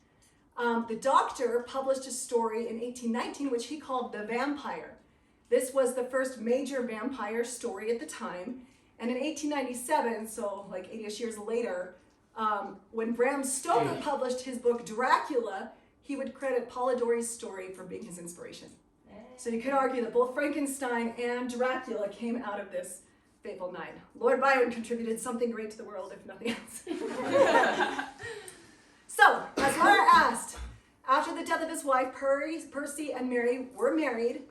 The Doctor published a story in 1819 which he called The Vampire. This was the first major vampire story at the time. And in 1897, so like 80-ish years later, when Bram Stoker published his book Dracula, he would credit Polidori's story for being his inspiration. So you could argue that both Frankenstein and Dracula came out of this fateful night. Lord Byron contributed something great to the world, if nothing else. So, as Laura asked, after the death of his wife, Percy and Mary were married,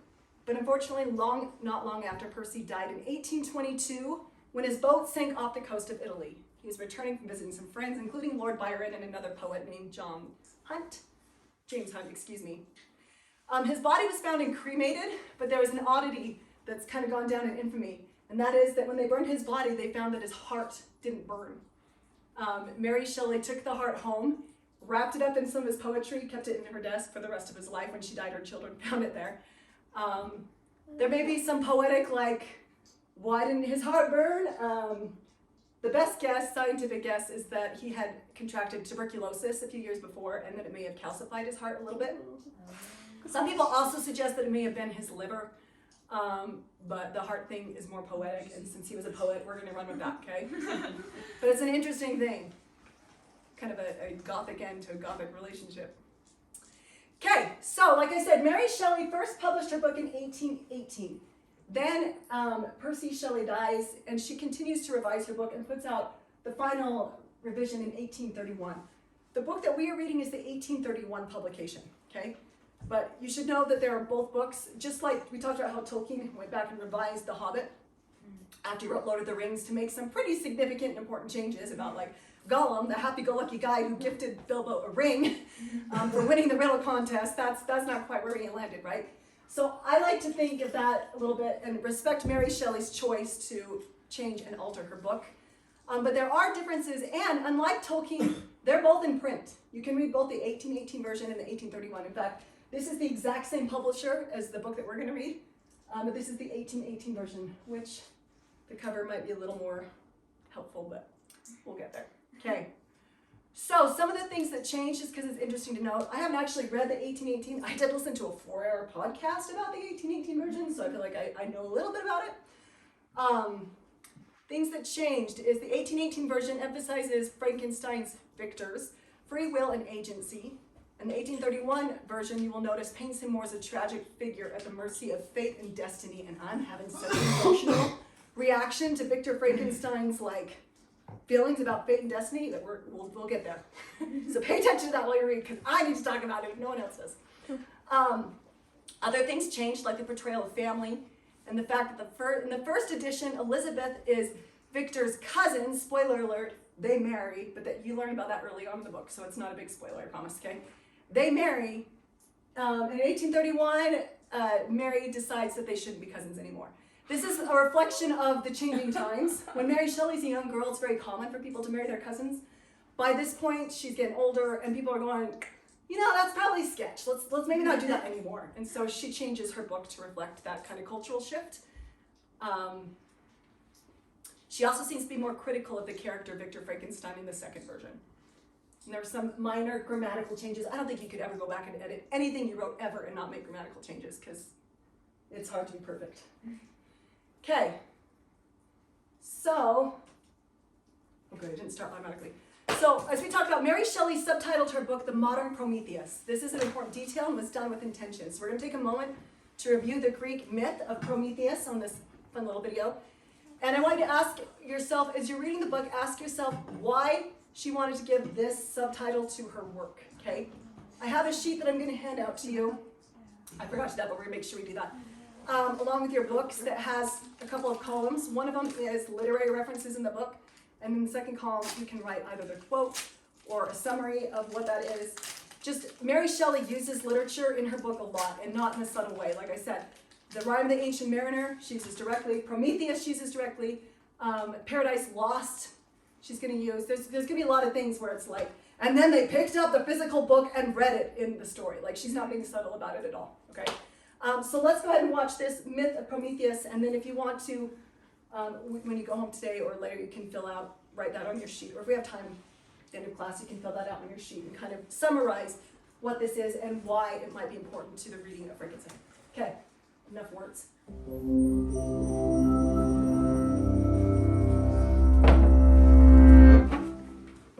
but unfortunately not long after, Percy died in 1822 when his boat sank off the coast of Italy. He was returning from visiting some friends, including Lord Byron and another poet named James Hunt. His body was found and cremated, but there was an oddity that's kind of gone down in infamy, And that is that when they burned his body, they found that his heart didn't burn. Mary Shelley took the heart home, wrapped it up in some of his poetry, kept it in her desk for the rest of his life. When she died, her children found it there. There may be some poetic, like, why didn't his heart burn? The best guess, scientific guess, is that he had contracted tuberculosis a few years before and that it may have calcified his heart a little bit. Some people also suggest that it may have been his liver, but the heart thing is more poetic, and since he was a poet, we're going to run with that, okay? But it's an interesting thing. Kind of a gothic end to a gothic relationship. Okay, so like I said, Mary Shelley first published her book in 1818. Then Percy Shelley dies, and she continues to revise her book and puts out the final revision in 1831. The book that we are reading is the 1831 publication, okay? But you should know that there are both books, just like we talked about how Tolkien went back and revised The Hobbit after he wrote Lord of the Rings to make some pretty significant and important changes about, like, Gollum, the happy-go-lucky guy who gifted Bilbo a ring for winning the riddle contest. That's not quite where he landed, right? So I like to think of that a little bit and respect Mary Shelley's choice to change and alter her book. But there are differences, and unlike Tolkien, they're both in print. You can read both the 1818 version and the 1831. In fact, this is the exact same publisher as the book that we're going to read, but this is the 1818 version, which the cover might be a little more helpful, but we'll get there. Okay. So some of the things that changed, just because it's interesting to note, I haven't actually read the 1818. I did listen to a 4-hour podcast about the 1818 version, so I feel like I know a little bit about it. Things that changed is the 1818 version emphasizes Frankenstein's victors, free will and agency. And the 1831 version, you will notice, paints him more as a tragic figure at the mercy of fate and destiny. And I'm having such an emotional reaction to Victor Frankenstein's, like, feelings about fate and destiny that we'll get there. So pay attention to that while you read, because I need to talk about it if no one else does. Other things changed, like the portrayal of family, and the fact that in the first edition, Elizabeth is Victor's cousin. Spoiler alert, they marry, but that you learn about that early on in the book, so it's not a big spoiler, I promise, okay? They marry. In 1831, Mary decides that they shouldn't be cousins anymore. This is a reflection of the changing times. When Mary Shelley's a young girl, it's very common for people to marry their cousins. By this point, she's getting older, and people are going, you know, that's probably sketch. Let's maybe not do that anymore. And so she changes her book to reflect that kind of cultural shift. She also seems to be more critical of the character Victor Frankenstein in the second version. And there were some minor grammatical changes. I don't think you could ever go back and edit anything you wrote ever and not make grammatical changes, because it's hard to be perfect. Okay, so, okay, I didn't start automatically. So, as we talked about, Mary Shelley subtitled her book, The Modern Prometheus. This is an important detail and was done with intention. So we're going to take a moment to review the Greek myth of Prometheus on this fun little video. And I want you to ask yourself, as you're reading the book, ask yourself why she wanted to give this subtitle to her work, okay? I have a sheet that I'm going to hand out to you. I forgot to do that, but we're going to make sure we do that. Along with your books, that has a couple of columns. One of them is literary references in the book, and in the second column you can write either the quote or a summary of what that is. Just, Mary Shelley uses literature in her book a lot, and not in a subtle way. Like I said, The Rime of the Ancient Mariner, she uses directly. Prometheus, she uses directly. Paradise Lost, she's going to use. There's going to be a lot of things where it's like, and then they picked up the physical book and read it in the story. Like, she's not being subtle about it at all, okay? So let's go ahead and watch this myth of Prometheus, and then if you want to, when you go home today or later, you can write that on your sheet. Or if we have time at the end of class, you can fill that out on your sheet and kind of summarize what this is and why it might be important to the reading of Frankenstein. Okay, enough words.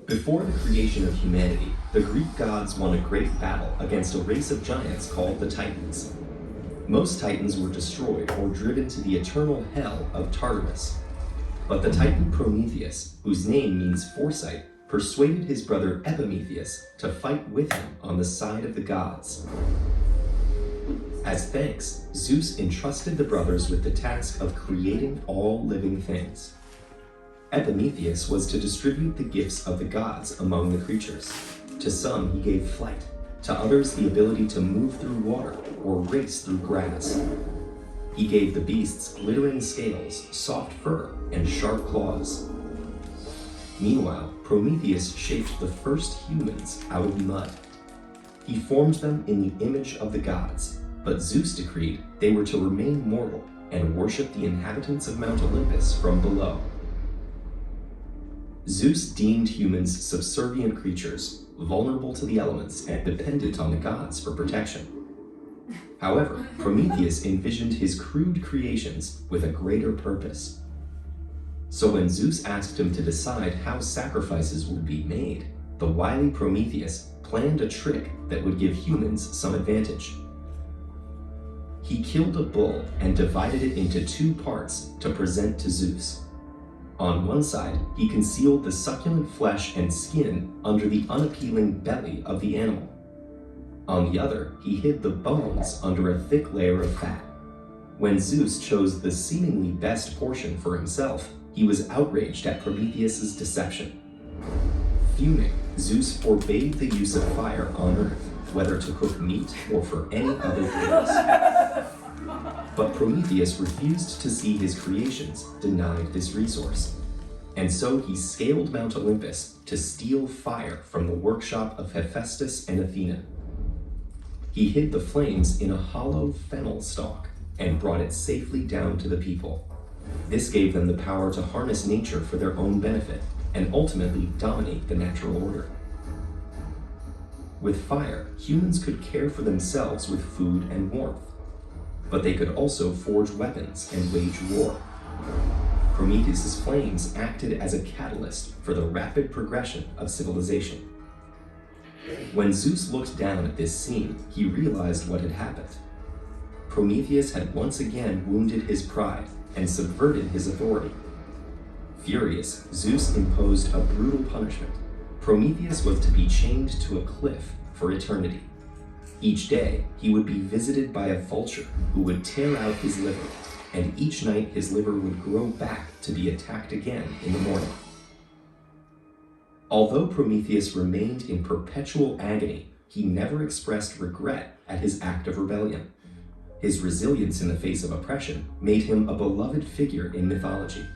Before the creation of humanity, the Greek gods won a great battle against a race of giants called the Titans. Most Titans were destroyed or driven to the eternal hell of Tartarus. But the Titan Prometheus, whose name means foresight, persuaded his brother Epimetheus to fight with him on the side of the gods. As thanks, Zeus entrusted the brothers with the task of creating all living things. Epimetheus was to distribute the gifts of the gods among the creatures. To some he gave flight, to others the ability to move through water or race through grass. He gave the beasts glittering scales, soft fur, and sharp claws. Meanwhile, Prometheus shaped the first humans out of mud. He formed them in the image of the gods, but Zeus decreed they were to remain mortal and worship the inhabitants of Mount Olympus from below. Zeus deemed humans subservient creatures, vulnerable to the elements and dependent on the gods for protection. However, Prometheus envisioned his crude creations with a greater purpose. So when Zeus asked him to decide how sacrifices would be made, the wily Prometheus planned a trick that would give humans some advantage. He killed a bull and divided it into 2 parts to present to Zeus. On one side, he concealed the succulent flesh and skin under the unappealing belly of the animal. On the other, he hid the bones under a thick layer of fat. When Zeus chose the seemingly best portion for himself, he was outraged at Prometheus's deception. Fuming, Zeus forbade the use of fire on Earth, whether to cook meat or for any other purpose. But Prometheus refused to see his creations denied this resource. And so he scaled Mount Olympus to steal fire from the workshop of Hephaestus and Athena. He hid the flames in a hollow fennel stalk and brought it safely down to the people. This gave them the power to harness nature for their own benefit and ultimately dominate the natural order. With fire, humans could care for themselves with food and warmth, but they could also forge weapons and wage war. Prometheus's flames acted as a catalyst for the rapid progression of civilization. When Zeus looked down at this scene, he realized what had happened. Prometheus had once again wounded his pride and subverted his authority. Furious, Zeus imposed a brutal punishment. Prometheus was to be chained to a cliff for eternity. Each day, he would be visited by a vulture who would tear out his liver, and each night his liver would grow back to be attacked again in the morning. Although Prometheus remained in perpetual agony, he never expressed regret at his act of rebellion. His resilience in the face of oppression made him a beloved figure in mythology.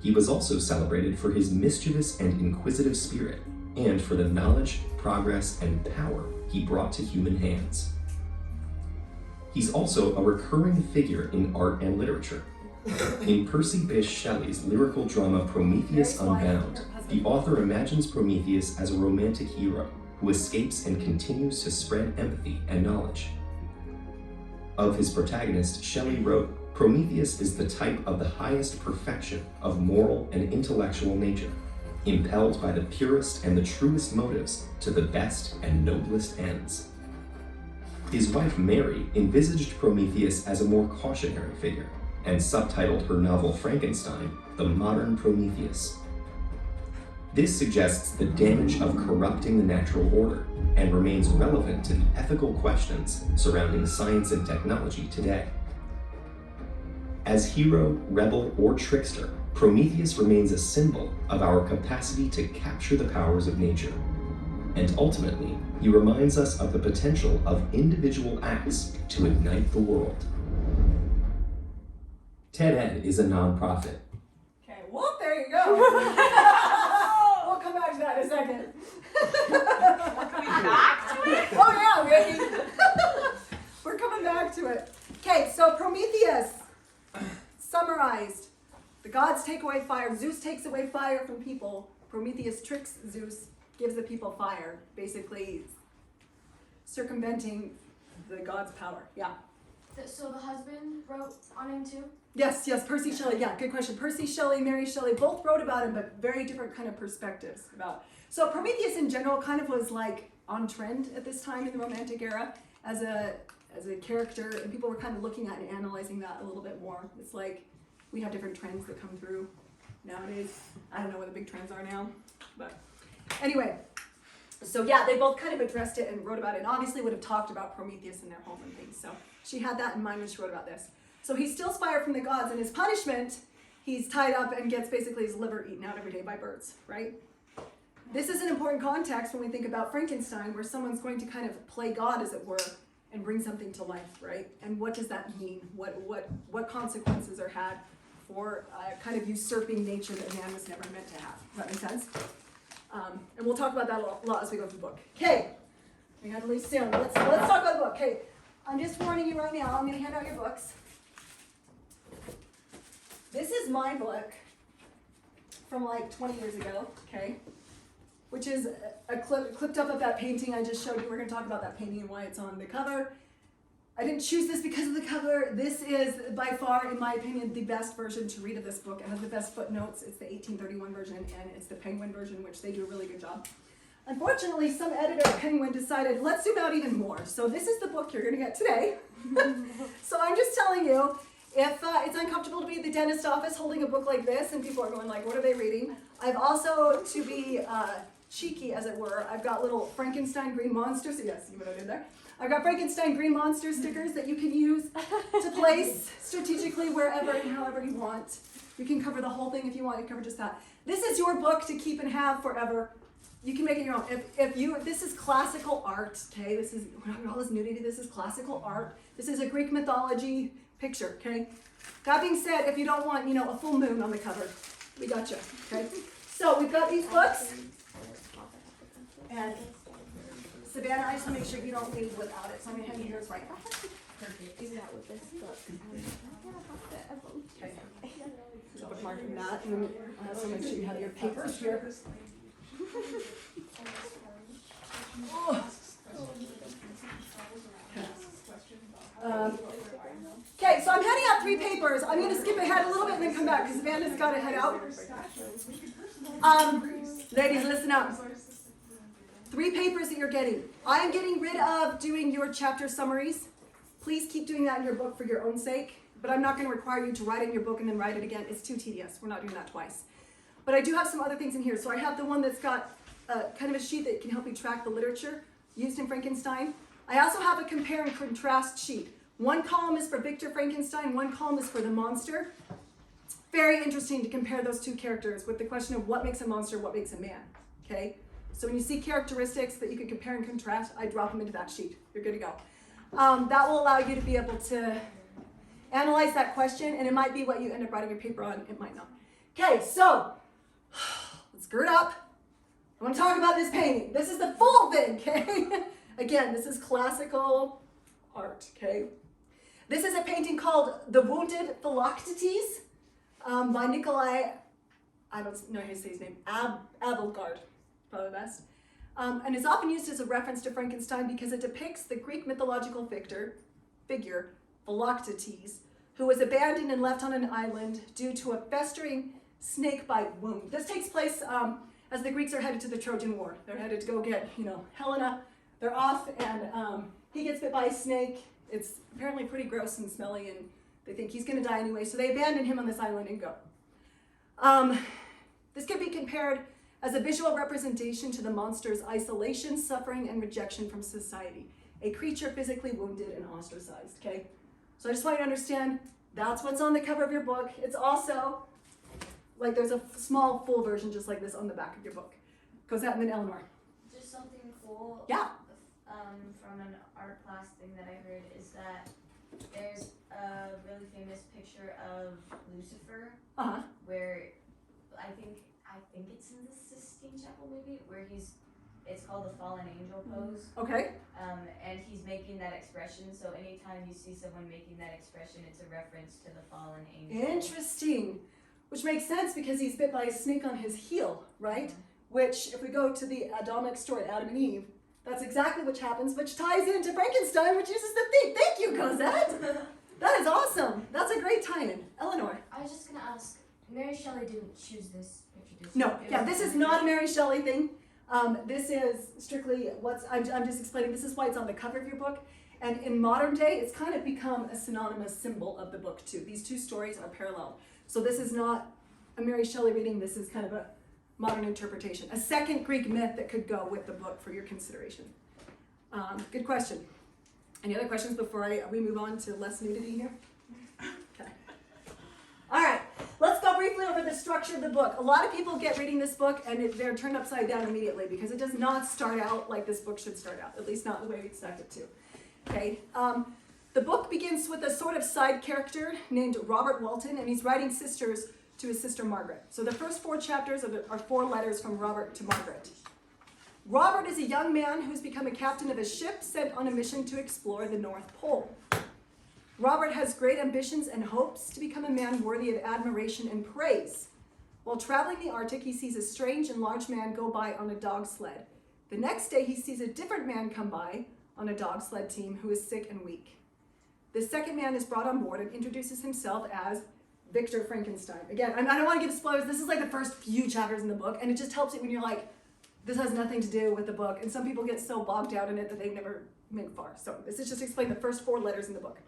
He was also celebrated for his mischievous and inquisitive spirit, and for the knowledge, progress, and power he brought to human hands. He's also a recurring figure in art and literature. In Percy Bysshe Shelley's lyrical drama Prometheus Unbound, the author imagines Prometheus as a romantic hero who escapes and continues to spread empathy and knowledge. Of his protagonist, Shelley wrote, "Prometheus is the type of the highest perfection of moral and intellectual nature, impelled by the purest and the truest motives to the best and noblest ends." His wife Mary envisaged Prometheus as a more cautionary figure, and subtitled her novel Frankenstein, "The Modern Prometheus." This suggests the damage of corrupting the natural order, and remains relevant to the ethical questions surrounding science and technology today. As hero, rebel, or trickster, Prometheus remains a symbol of our capacity to capture the powers of nature. And ultimately, he reminds us of the potential of individual acts to ignite the world. TED Ed is a nonprofit. Okay, well, there you go. We'll come back to that in a second. We're coming back to it? Oh yeah, Ricky. We're coming back to it. Okay, so Prometheus, summarized. The gods take away fire. Zeus takes away fire from people. Prometheus tricks Zeus, gives the people fire, basically circumventing the gods' power. Yeah. So the husband wrote on him too? Yes, Percy Shelley. Yeah, good question. Percy Shelley, Mary Shelley, both wrote about him, but very different kind of perspectives about. So Prometheus in general kind of was like on trend at this time in the Romantic era as a character, and people were kind of looking at and analyzing that a little bit more. It's like we have different trends that come through nowadays. I don't know what the big trends are now, but anyway. So yeah, they both kind of addressed it and wrote about it, and obviously would have talked about Prometheus in their home and things. So she had that in mind when she wrote about this. So he steals fire from the gods, and his punishment, he's tied up and gets basically his liver eaten out every day by birds, right? This is an important context when we think about Frankenstein, where someone's going to kind of play God, as it were, and bring something to life, right? And what does that mean? What consequences are had for kind of usurping nature that man was never meant to have? Does that make sense? And we'll talk about that a lot as we go through the book. Okay, we got to leave soon. Let's talk about the book. Okay, I'm just warning you right now. I'm going to hand out your books. This is my book from like 20 years ago. Okay, which is a clipped up of that painting I just showed you. We're going to talk about that painting and why it's on the cover. I didn't choose this because of the cover. This is by far, in my opinion, the best version to read of this book. It has the best footnotes. It's the 1831 version and it's the Penguin version, which they do a really good job. Unfortunately, some editor at Penguin decided, let's zoom out even more. So this is the book you're going to get today. So I'm just telling you, if it's uncomfortable to be at the dentist office holding a book like this and people are going like, what are they reading? I've also, to be cheeky as it were, I've got little Frankenstein green monsters. Yes, see what I did there? I've got Frankenstein green monster stickers that you can use to place strategically wherever and however you want. You can cover the whole thing if you want. You cover just that. This is your book to keep and have forever. You can make it your own. This is classical art. Okay, we're not all this nudity. This is classical art. This is a Greek mythology picture. Okay. That being said, if you don't want, a full moon on the cover, we got you. Okay. So we've got these books, and Savannah, I just want to make sure you don't leave without it, so I'm going to hand you yours right now. Perfect. Do that with this book. Okay. So bookmark that, and then I also make sure you have your papers here. Okay, so I'm handing out 3 papers. I'm going to skip ahead a little bit and then come back because Amanda's got to head out. Ladies, listen up. 3 papers that you're getting. I am getting rid of doing your chapter summaries. Please keep doing that in your book for your own sake, but I'm not going to require you to write in your book and then write it again. It's too tedious. We're not doing that twice. But I do have some other things in here. So I have the one that's got kind of a sheet that can help you track the literature used in Frankenstein. I also have a compare and contrast sheet. One column is for Victor Frankenstein, one column is for the monster. Very interesting to compare those 2 characters with the question of what makes a monster, what makes a man. Okay? So when you see characteristics that you can compare and contrast, I drop them into that sheet. You're good to go. That will allow you to be able to analyze that question, and it might be what you end up writing your paper on. It might not. Okay, so let's gird up. I want to talk about this painting. This is the full thing, okay? Again, this is classical art, okay? This is a painting called The Wounded Philoctetes by Nikolai, I don't know how to say his name, Abelgard. Probably the best. And is often used as a reference to Frankenstein because it depicts the Greek mythological figure, Philoctetes, who was abandoned and left on an island due to a festering snakebite wound. This takes place as the Greeks are headed to the Trojan War. They're headed to go get, Helena. They're off, and he gets bit by a snake. It's apparently pretty gross and smelly, and they think he's going to die anyway, so they abandon him on this island and go. This can be compared as a visual representation to the monster's isolation, suffering, and rejection from society. A creature physically wounded and ostracized, okay? So I just want you to understand, that's what's on the cover of your book. It's also, like there's a small full version just like this on the back of your book. Goes out, and then Eleanor. Just something cool. Yeah. From an art class thing that I heard is that there's a really famous picture of Lucifer where I think it's in the Sistine Chapel maybe, where it's called the fallen angel pose. Okay. And he's making that expression, so anytime you see someone making that expression, it's a reference to the fallen angel. Interesting. Which makes sense because he's bit by a snake on his heel, right? Which, if we go to the Adamic story, Adam and Eve, that's exactly what happens, which ties into Frankenstein, which uses the thief. Thank you, Cosette. That is awesome. That's a great tie-in. Eleanor. I was just gonna ask, Mary Shelley didn't choose this picture, did she? No, yeah, this is not a Mary Shelley thing. This is strictly I'm just explaining, this is why it's on the cover of your book. And in modern day, it's kind of become a synonymous symbol of the book too. These 2 stories are parallel. So this is not a Mary Shelley reading, this is kind of a modern interpretation. A second Greek myth that could go with the book for your consideration. Good question. Any other questions before we move on to less nudity here? Okay. All right, let's go briefly over the structure of the book. A lot of people get reading this book and they're turned upside down immediately because it does not start out like this book should start out, at least not the way we expect it to. Okay. The book begins with a sort of side character named Robert Walton, and he's writing sisters to his sister Margaret. So the first 4 chapters are 4 letters from Robert to Margaret. Robert is a young man who's become a captain of a ship sent on a mission to explore the North Pole. Robert has great ambitions and hopes to become a man worthy of admiration and praise. While traveling the Arctic, he sees a strange and large man go by on a dog sled. The next day, he sees a different man come by on a dog sled team who is sick and weak. The second man is brought on board and introduces himself as Victor Frankenstein. Again, I don't want to give spoilers. This is like the first few chapters in the book, and it just helps it when you're like, this has nothing to do with the book. And some people get so bogged down in it that they never make far. So this is just explain the first 4 letters in the book.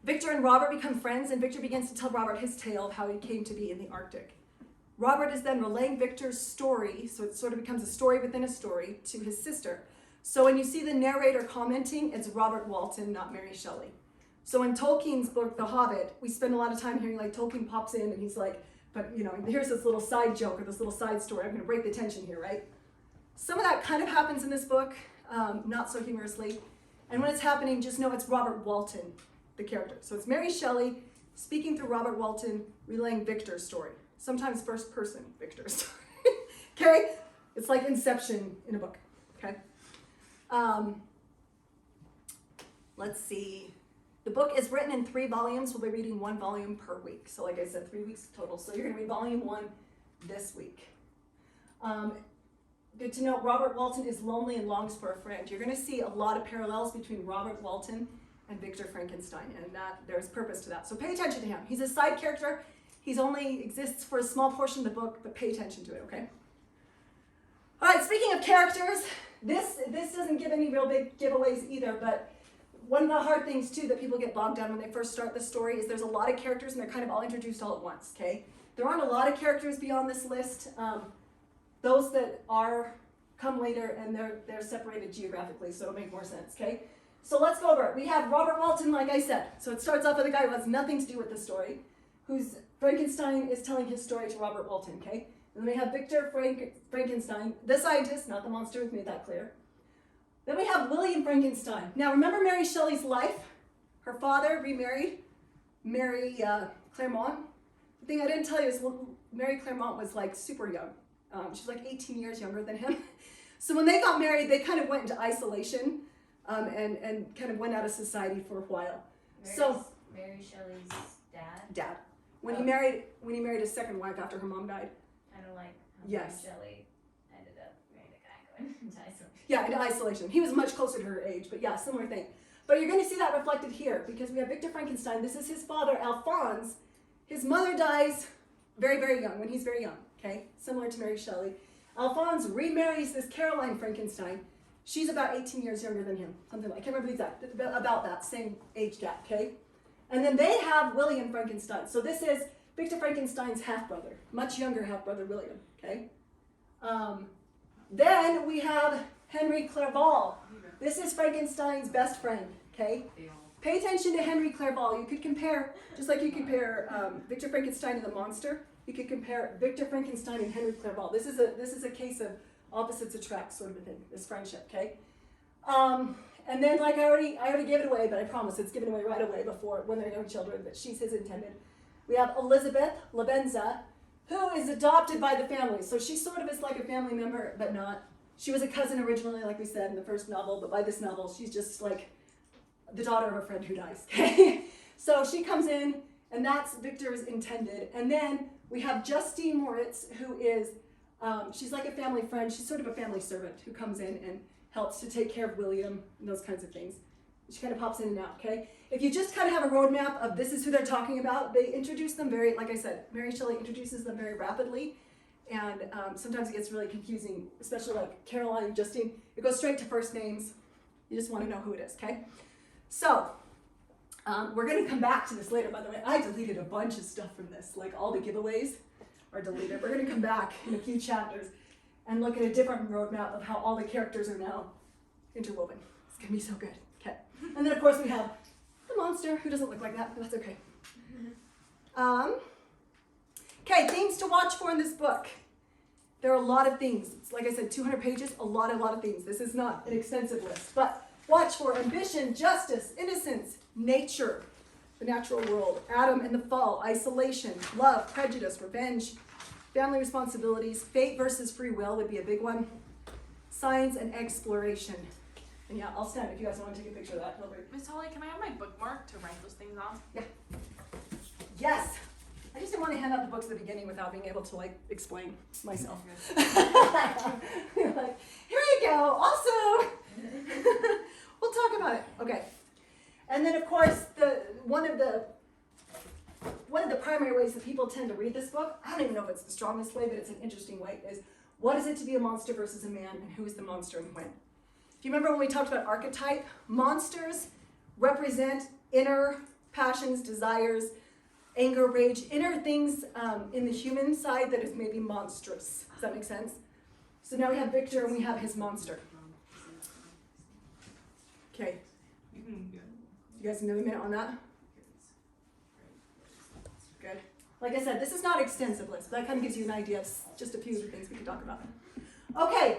Victor and Robert become friends, and Victor begins to tell Robert his tale of how he came to be in the Arctic. Robert is then relaying Victor's story, so it sort of becomes a story within a story, to his sister. So when you see the narrator commenting, it's Robert Walton, not Mary Shelley. So in Tolkien's book, The Hobbit, we spend a lot of time hearing like Tolkien pops in and he's like, but here's this little side joke or this little side story. I'm going to break the tension here, right? Some of that kind of happens in this book, not so humorously. And when it's happening, just know it's Robert Walton, the character. So it's Mary Shelley speaking through Robert Walton, relaying Victor's story. Sometimes first person Victor's story. Okay? It's like Inception in a book. Okay? Let's see. The book is written in 3 volumes. We'll be reading 1 volume per week. So like I said, 3 weeks total. So you're going to read volume 1 this week. Good to know, Robert Walton is lonely and longs for a friend. You're going to see a lot of parallels between Robert Walton and Victor Frankenstein, and that there's purpose to that. So pay attention to him. He's a side character. He's only exists for a small portion of the book, but pay attention to it, okay? All right, speaking of characters, this doesn't give any real big giveaways either, but one of the hard things too that people get bogged down when they first start the story is there's a lot of characters and they're kind of all introduced all at once, okay? There aren't a lot of characters beyond this list. Those that come later, and they're separated geographically, so it'll make more sense, okay? So let's go over it. We have Robert Walton, like I said. So it starts off with a guy who has nothing to do with the story, who's Frankenstein is telling his story to Robert Walton, okay? And then we have Victor Frankenstein, the scientist, not the monster, we've made that clear. Then we have William Frankenstein. Now remember Mary Shelley's life? Her father remarried Mary Claremont. The thing I didn't tell you is Mary Claremont was like super young. She's like 18 years younger than him. So when they got married, they kind of went into isolation and kind of went out of society for a while. Mary Shelley's dad? Dad. When he married his second wife after her mom died. Kind of like how Yes. Mary Shelley ended up marrying a guy going into isolation. Yeah, into isolation. He was much closer to her age, but yeah, similar thing. But you're going to see that reflected here because we have Victor Frankenstein. This is his father, Alphonse. His mother dies very, very young, when he's very young, okay? Similar to Mary Shelley. Alphonse remarries this Caroline Frankenstein. She's about 18 years younger than him, something like, I can't remember the exact, about that same age gap, okay? And then they have William Frankenstein. So this is Victor Frankenstein's half-brother, much younger half-brother William, okay? Then we have Henry Clerval. This is Frankenstein's best friend, okay? Pay attention to Henry Clerval. You could compare, just like you compare Victor Frankenstein and the monster, you could compare Victor Frankenstein and Henry Clerval. This is a case of opposites attract sort of a thing, this friendship, okay? And then, like I already gave it away, but I promise it's given away right away before when they're young children, but she's his intended. We have Elizabeth Labenza, who is adopted by the family. So she sort of is like a family member, but not. She was a cousin originally, like we said in the first novel, but by this novel, she's just like the daughter of a friend who dies, okay? So she comes in, and that's Victor's intended. And then we have Justine Moritz, who is, she's like a family friend. She's sort of a family servant who comes in and helps to take care of William and those kinds of things. She kind of pops in and out, okay? If you just kind of have a roadmap of this is who they're talking about, they introduce them very, like I said, Mary Shelley introduces them very rapidly, and sometimes it gets really confusing, especially like Caroline, Justine. It goes straight to first names. You just want to know who it is, okay? So, we're going to come back to this later, by the way. I deleted a bunch of stuff from this, like all the giveaways are deleted. We're going to come back in a few chapters and look at a different roadmap of how all the characters are now interwoven. It's going to be so good. Okay. And then, of course, we have the monster, who doesn't look like that, but that's okay. Okay, things to watch for in this book. There are a lot of things. It's, like I said, 200 pages, a lot of things. This is not an extensive list. But watch for ambition, justice, innocence, nature, the natural world, Adam and the fall, isolation, love, prejudice, revenge, family responsibilities, fate versus free will would be a big one, science and exploration. And yeah, I'll stand if you guys want to take a picture of that. Miss Holly, can I have my bookmark to write those things off? Yes. I just didn't want to hand out the books at the beginning without being able to like explain myself. You're like, here you go, also. We'll talk about it. Okay. And then of course one of the primary ways that people tend to read this book, I don't even know if it's the strongest way, but it's an interesting way, is what is it to be a monster versus a man, and who is the monster and when? If you remember when we talked about archetype, monsters represent inner passions, desires, anger, rage, inner things in the human side that is maybe monstrous. Does that make sense? So now we have Victor and we have his monster. Okay. You guys another minute on that? Good. Like I said, this is not extensive list, but that kind of gives you an idea of just a few of the things we can talk about. Okay.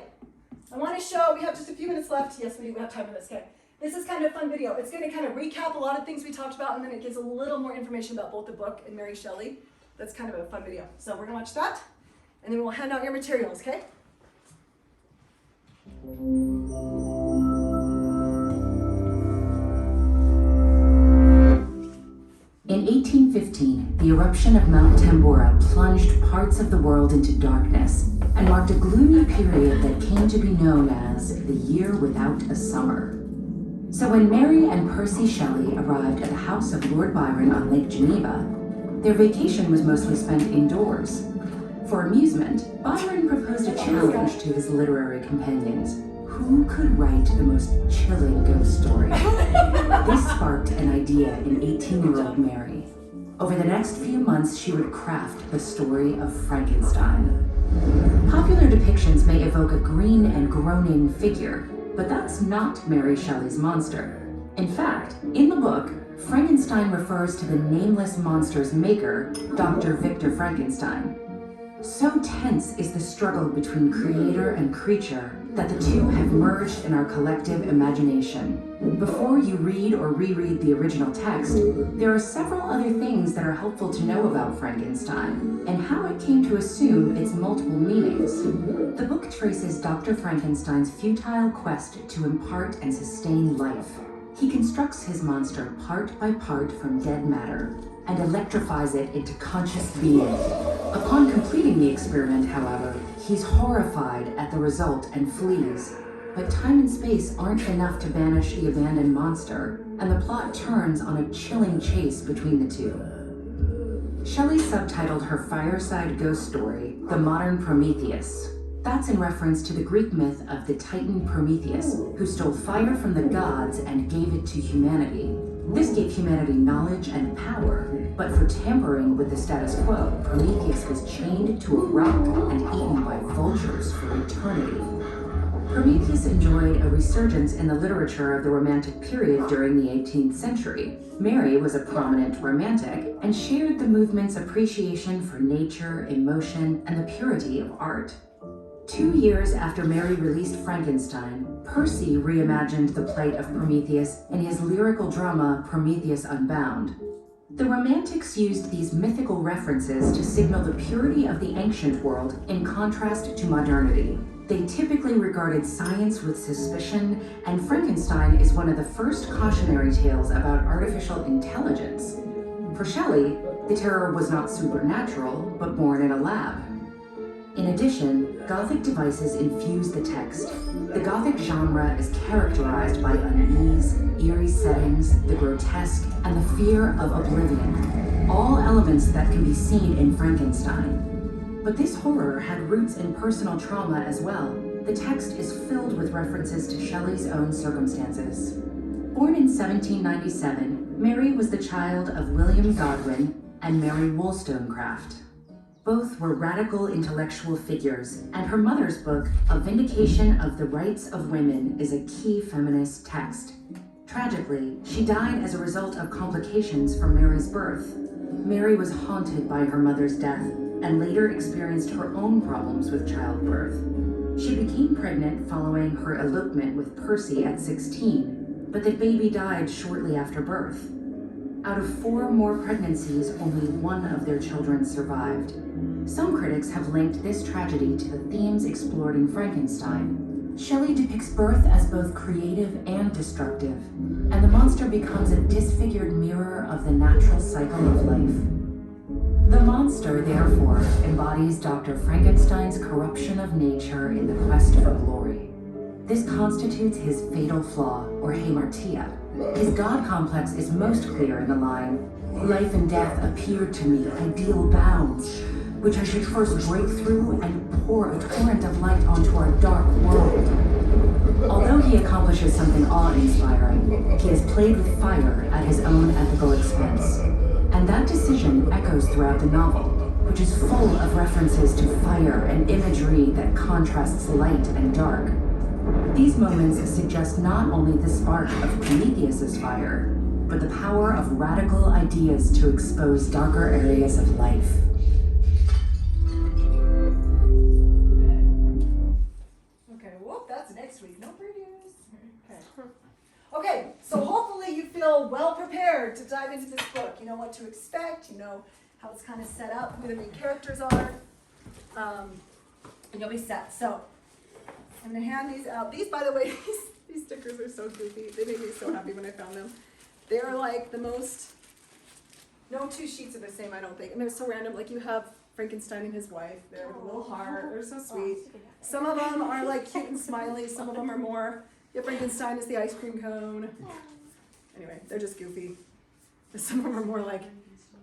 I want to show, we have just a few minutes left. Yes, we do. We have time for this. Okay. This is kind of a fun video. It's going to kind of recap a lot of things we talked about, and then it gives a little more information about both the book and Mary Shelley. That's kind of a fun video. So we're going to watch that, and then we'll hand out your materials, okay? In 1815, the eruption of Mount Tambora plunged parts of the world into darkness and marked a gloomy period that came to be known as the Year Without a Summer. So when Mary and Percy Shelley arrived at the house of Lord Byron on Lake Geneva, their vacation was mostly spent indoors. For amusement, Byron proposed a challenge to his literary companions. Who could write the most chilling ghost story? This sparked an idea in 18-year-old Mary. Over the next few months, she would craft the story of Frankenstein. Popular depictions may evoke a green and groaning figure, but that's not Mary Shelley's monster. In fact, in the book, Frankenstein refers to the nameless monster's maker, Dr. Victor Frankenstein. So tense is the struggle between creator and creature that the two have merged in our collective imagination. Before you read or reread the original text, there are several other things that are helpful to know about Frankenstein and how it came to assume its multiple meanings. The book traces Dr. Frankenstein's futile quest to impart and sustain life. He constructs his monster part by part from dead matter and electrifies it into conscious being. Upon completing the experiment, however, he's horrified at the result and flees. But time and space aren't enough to banish the abandoned monster, and the plot turns on a chilling chase between the two. Shelley subtitled her fireside ghost story, The Modern Prometheus. That's in reference to the Greek myth of the Titan Prometheus, who stole fire from the gods and gave it to humanity. This gave humanity knowledge and power, but for tampering with the status quo, Prometheus was chained to a rock and eaten by vultures for eternity. Prometheus enjoyed a resurgence in the literature of the Romantic period during the 18th century. Mary was a prominent Romantic and shared the movement's appreciation for nature, emotion, and the purity of art. 2 years after Mary released Frankenstein, Percy reimagined the plight of Prometheus in his lyrical drama Prometheus Unbound. The Romantics used these mythical references to signal the purity of the ancient world in contrast to modernity. They typically regarded science with suspicion, and Frankenstein is one of the first cautionary tales about artificial intelligence. For Shelley, the terror was not supernatural, but born in a lab. In addition, Gothic devices infuse the text. The Gothic genre is characterized by unease, eerie settings, the grotesque, and the fear of oblivion, all elements that can be seen in Frankenstein. But this horror had roots in personal trauma as well. The text is filled with references to Shelley's own circumstances. Born in 1797, Mary was the child of William Godwin and Mary Wollstonecraft. Both were radical intellectual figures, and her mother's book, A Vindication of the Rights of Women, is a key feminist text. Tragically, she died as a result of complications from Mary's birth. Mary was haunted by her mother's death and later experienced her own problems with childbirth. She became pregnant following her elopement with Percy at 16, but the baby died shortly after birth. Out of 4 more pregnancies, only 1 of their children survived. Some critics have linked this tragedy to the themes explored in Frankenstein. Shelley depicts birth as both creative and destructive, and the monster becomes a disfigured mirror of the natural cycle of life. The monster, therefore, embodies Dr. Frankenstein's corruption of nature in the quest for glory. This constitutes his fatal flaw, or hamartia. His god complex is most clear in the line, "Life and death appeared to me ideal bounds, which I should first break through and pour a torrent of light onto our dark world." Although he accomplishes something awe-inspiring, he is played with fire at his own ethical expense. And that decision echoes throughout the novel, which is full of references to fire and imagery that contrasts light and dark. These moments suggest not only the spark of Prometheus's fire, but the power of radical ideas to expose darker areas of life. Okay, whoop, that's next week. No previews. Okay. Okay, so hopefully you feel well prepared to dive into this book. You know what to expect, you know how it's kind of set up, who the main characters are, and you'll be set. So I'm going to hand these out. These, by the way, these stickers are so goofy. They made me so happy when I found them. They're like the most, no 2 sheets are the same, I don't think. And they're so random. Like you have Frankenstein and his wife there with a little heart. They're so sweet. Some of them are like cute and smiley. Some of them are more, yeah, Frankenstein is the ice cream cone. Anyway, they're just goofy. Some of them are more like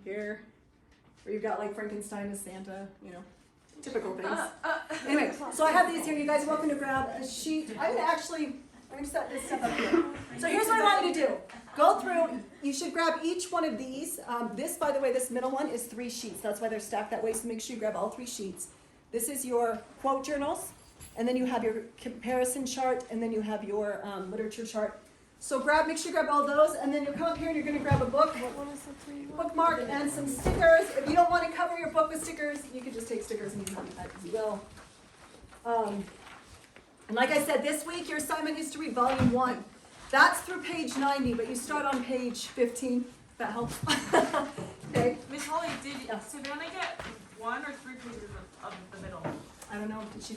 here, where you've got like Frankenstein as Santa, you know, typical things. Anyway, so I have these here. You guys are welcome to grab a sheet. I'm gonna set this stuff up here. So here's what I want you to do. Go through, you should grab each one of these. This, by the way, this middle one is 3 sheets. That's why they're stacked that way, so make sure you grab all 3 sheets. This is your quote journals, and then you have your comparison chart, and then you have your literature chart. So make sure you grab all those, and then you'll come up here and you're gonna grab a book, bookmark, and some stickers. If you don't want to cover your book with stickers, you can just take stickers and you can do that as well. And like I said, this week your assignment is to read volume 1. That's through page 90, but you start on page 15. That helps. Okay. Miss Holly, did Savannah get 1 or 3 pages of the middle? I don't know. Did she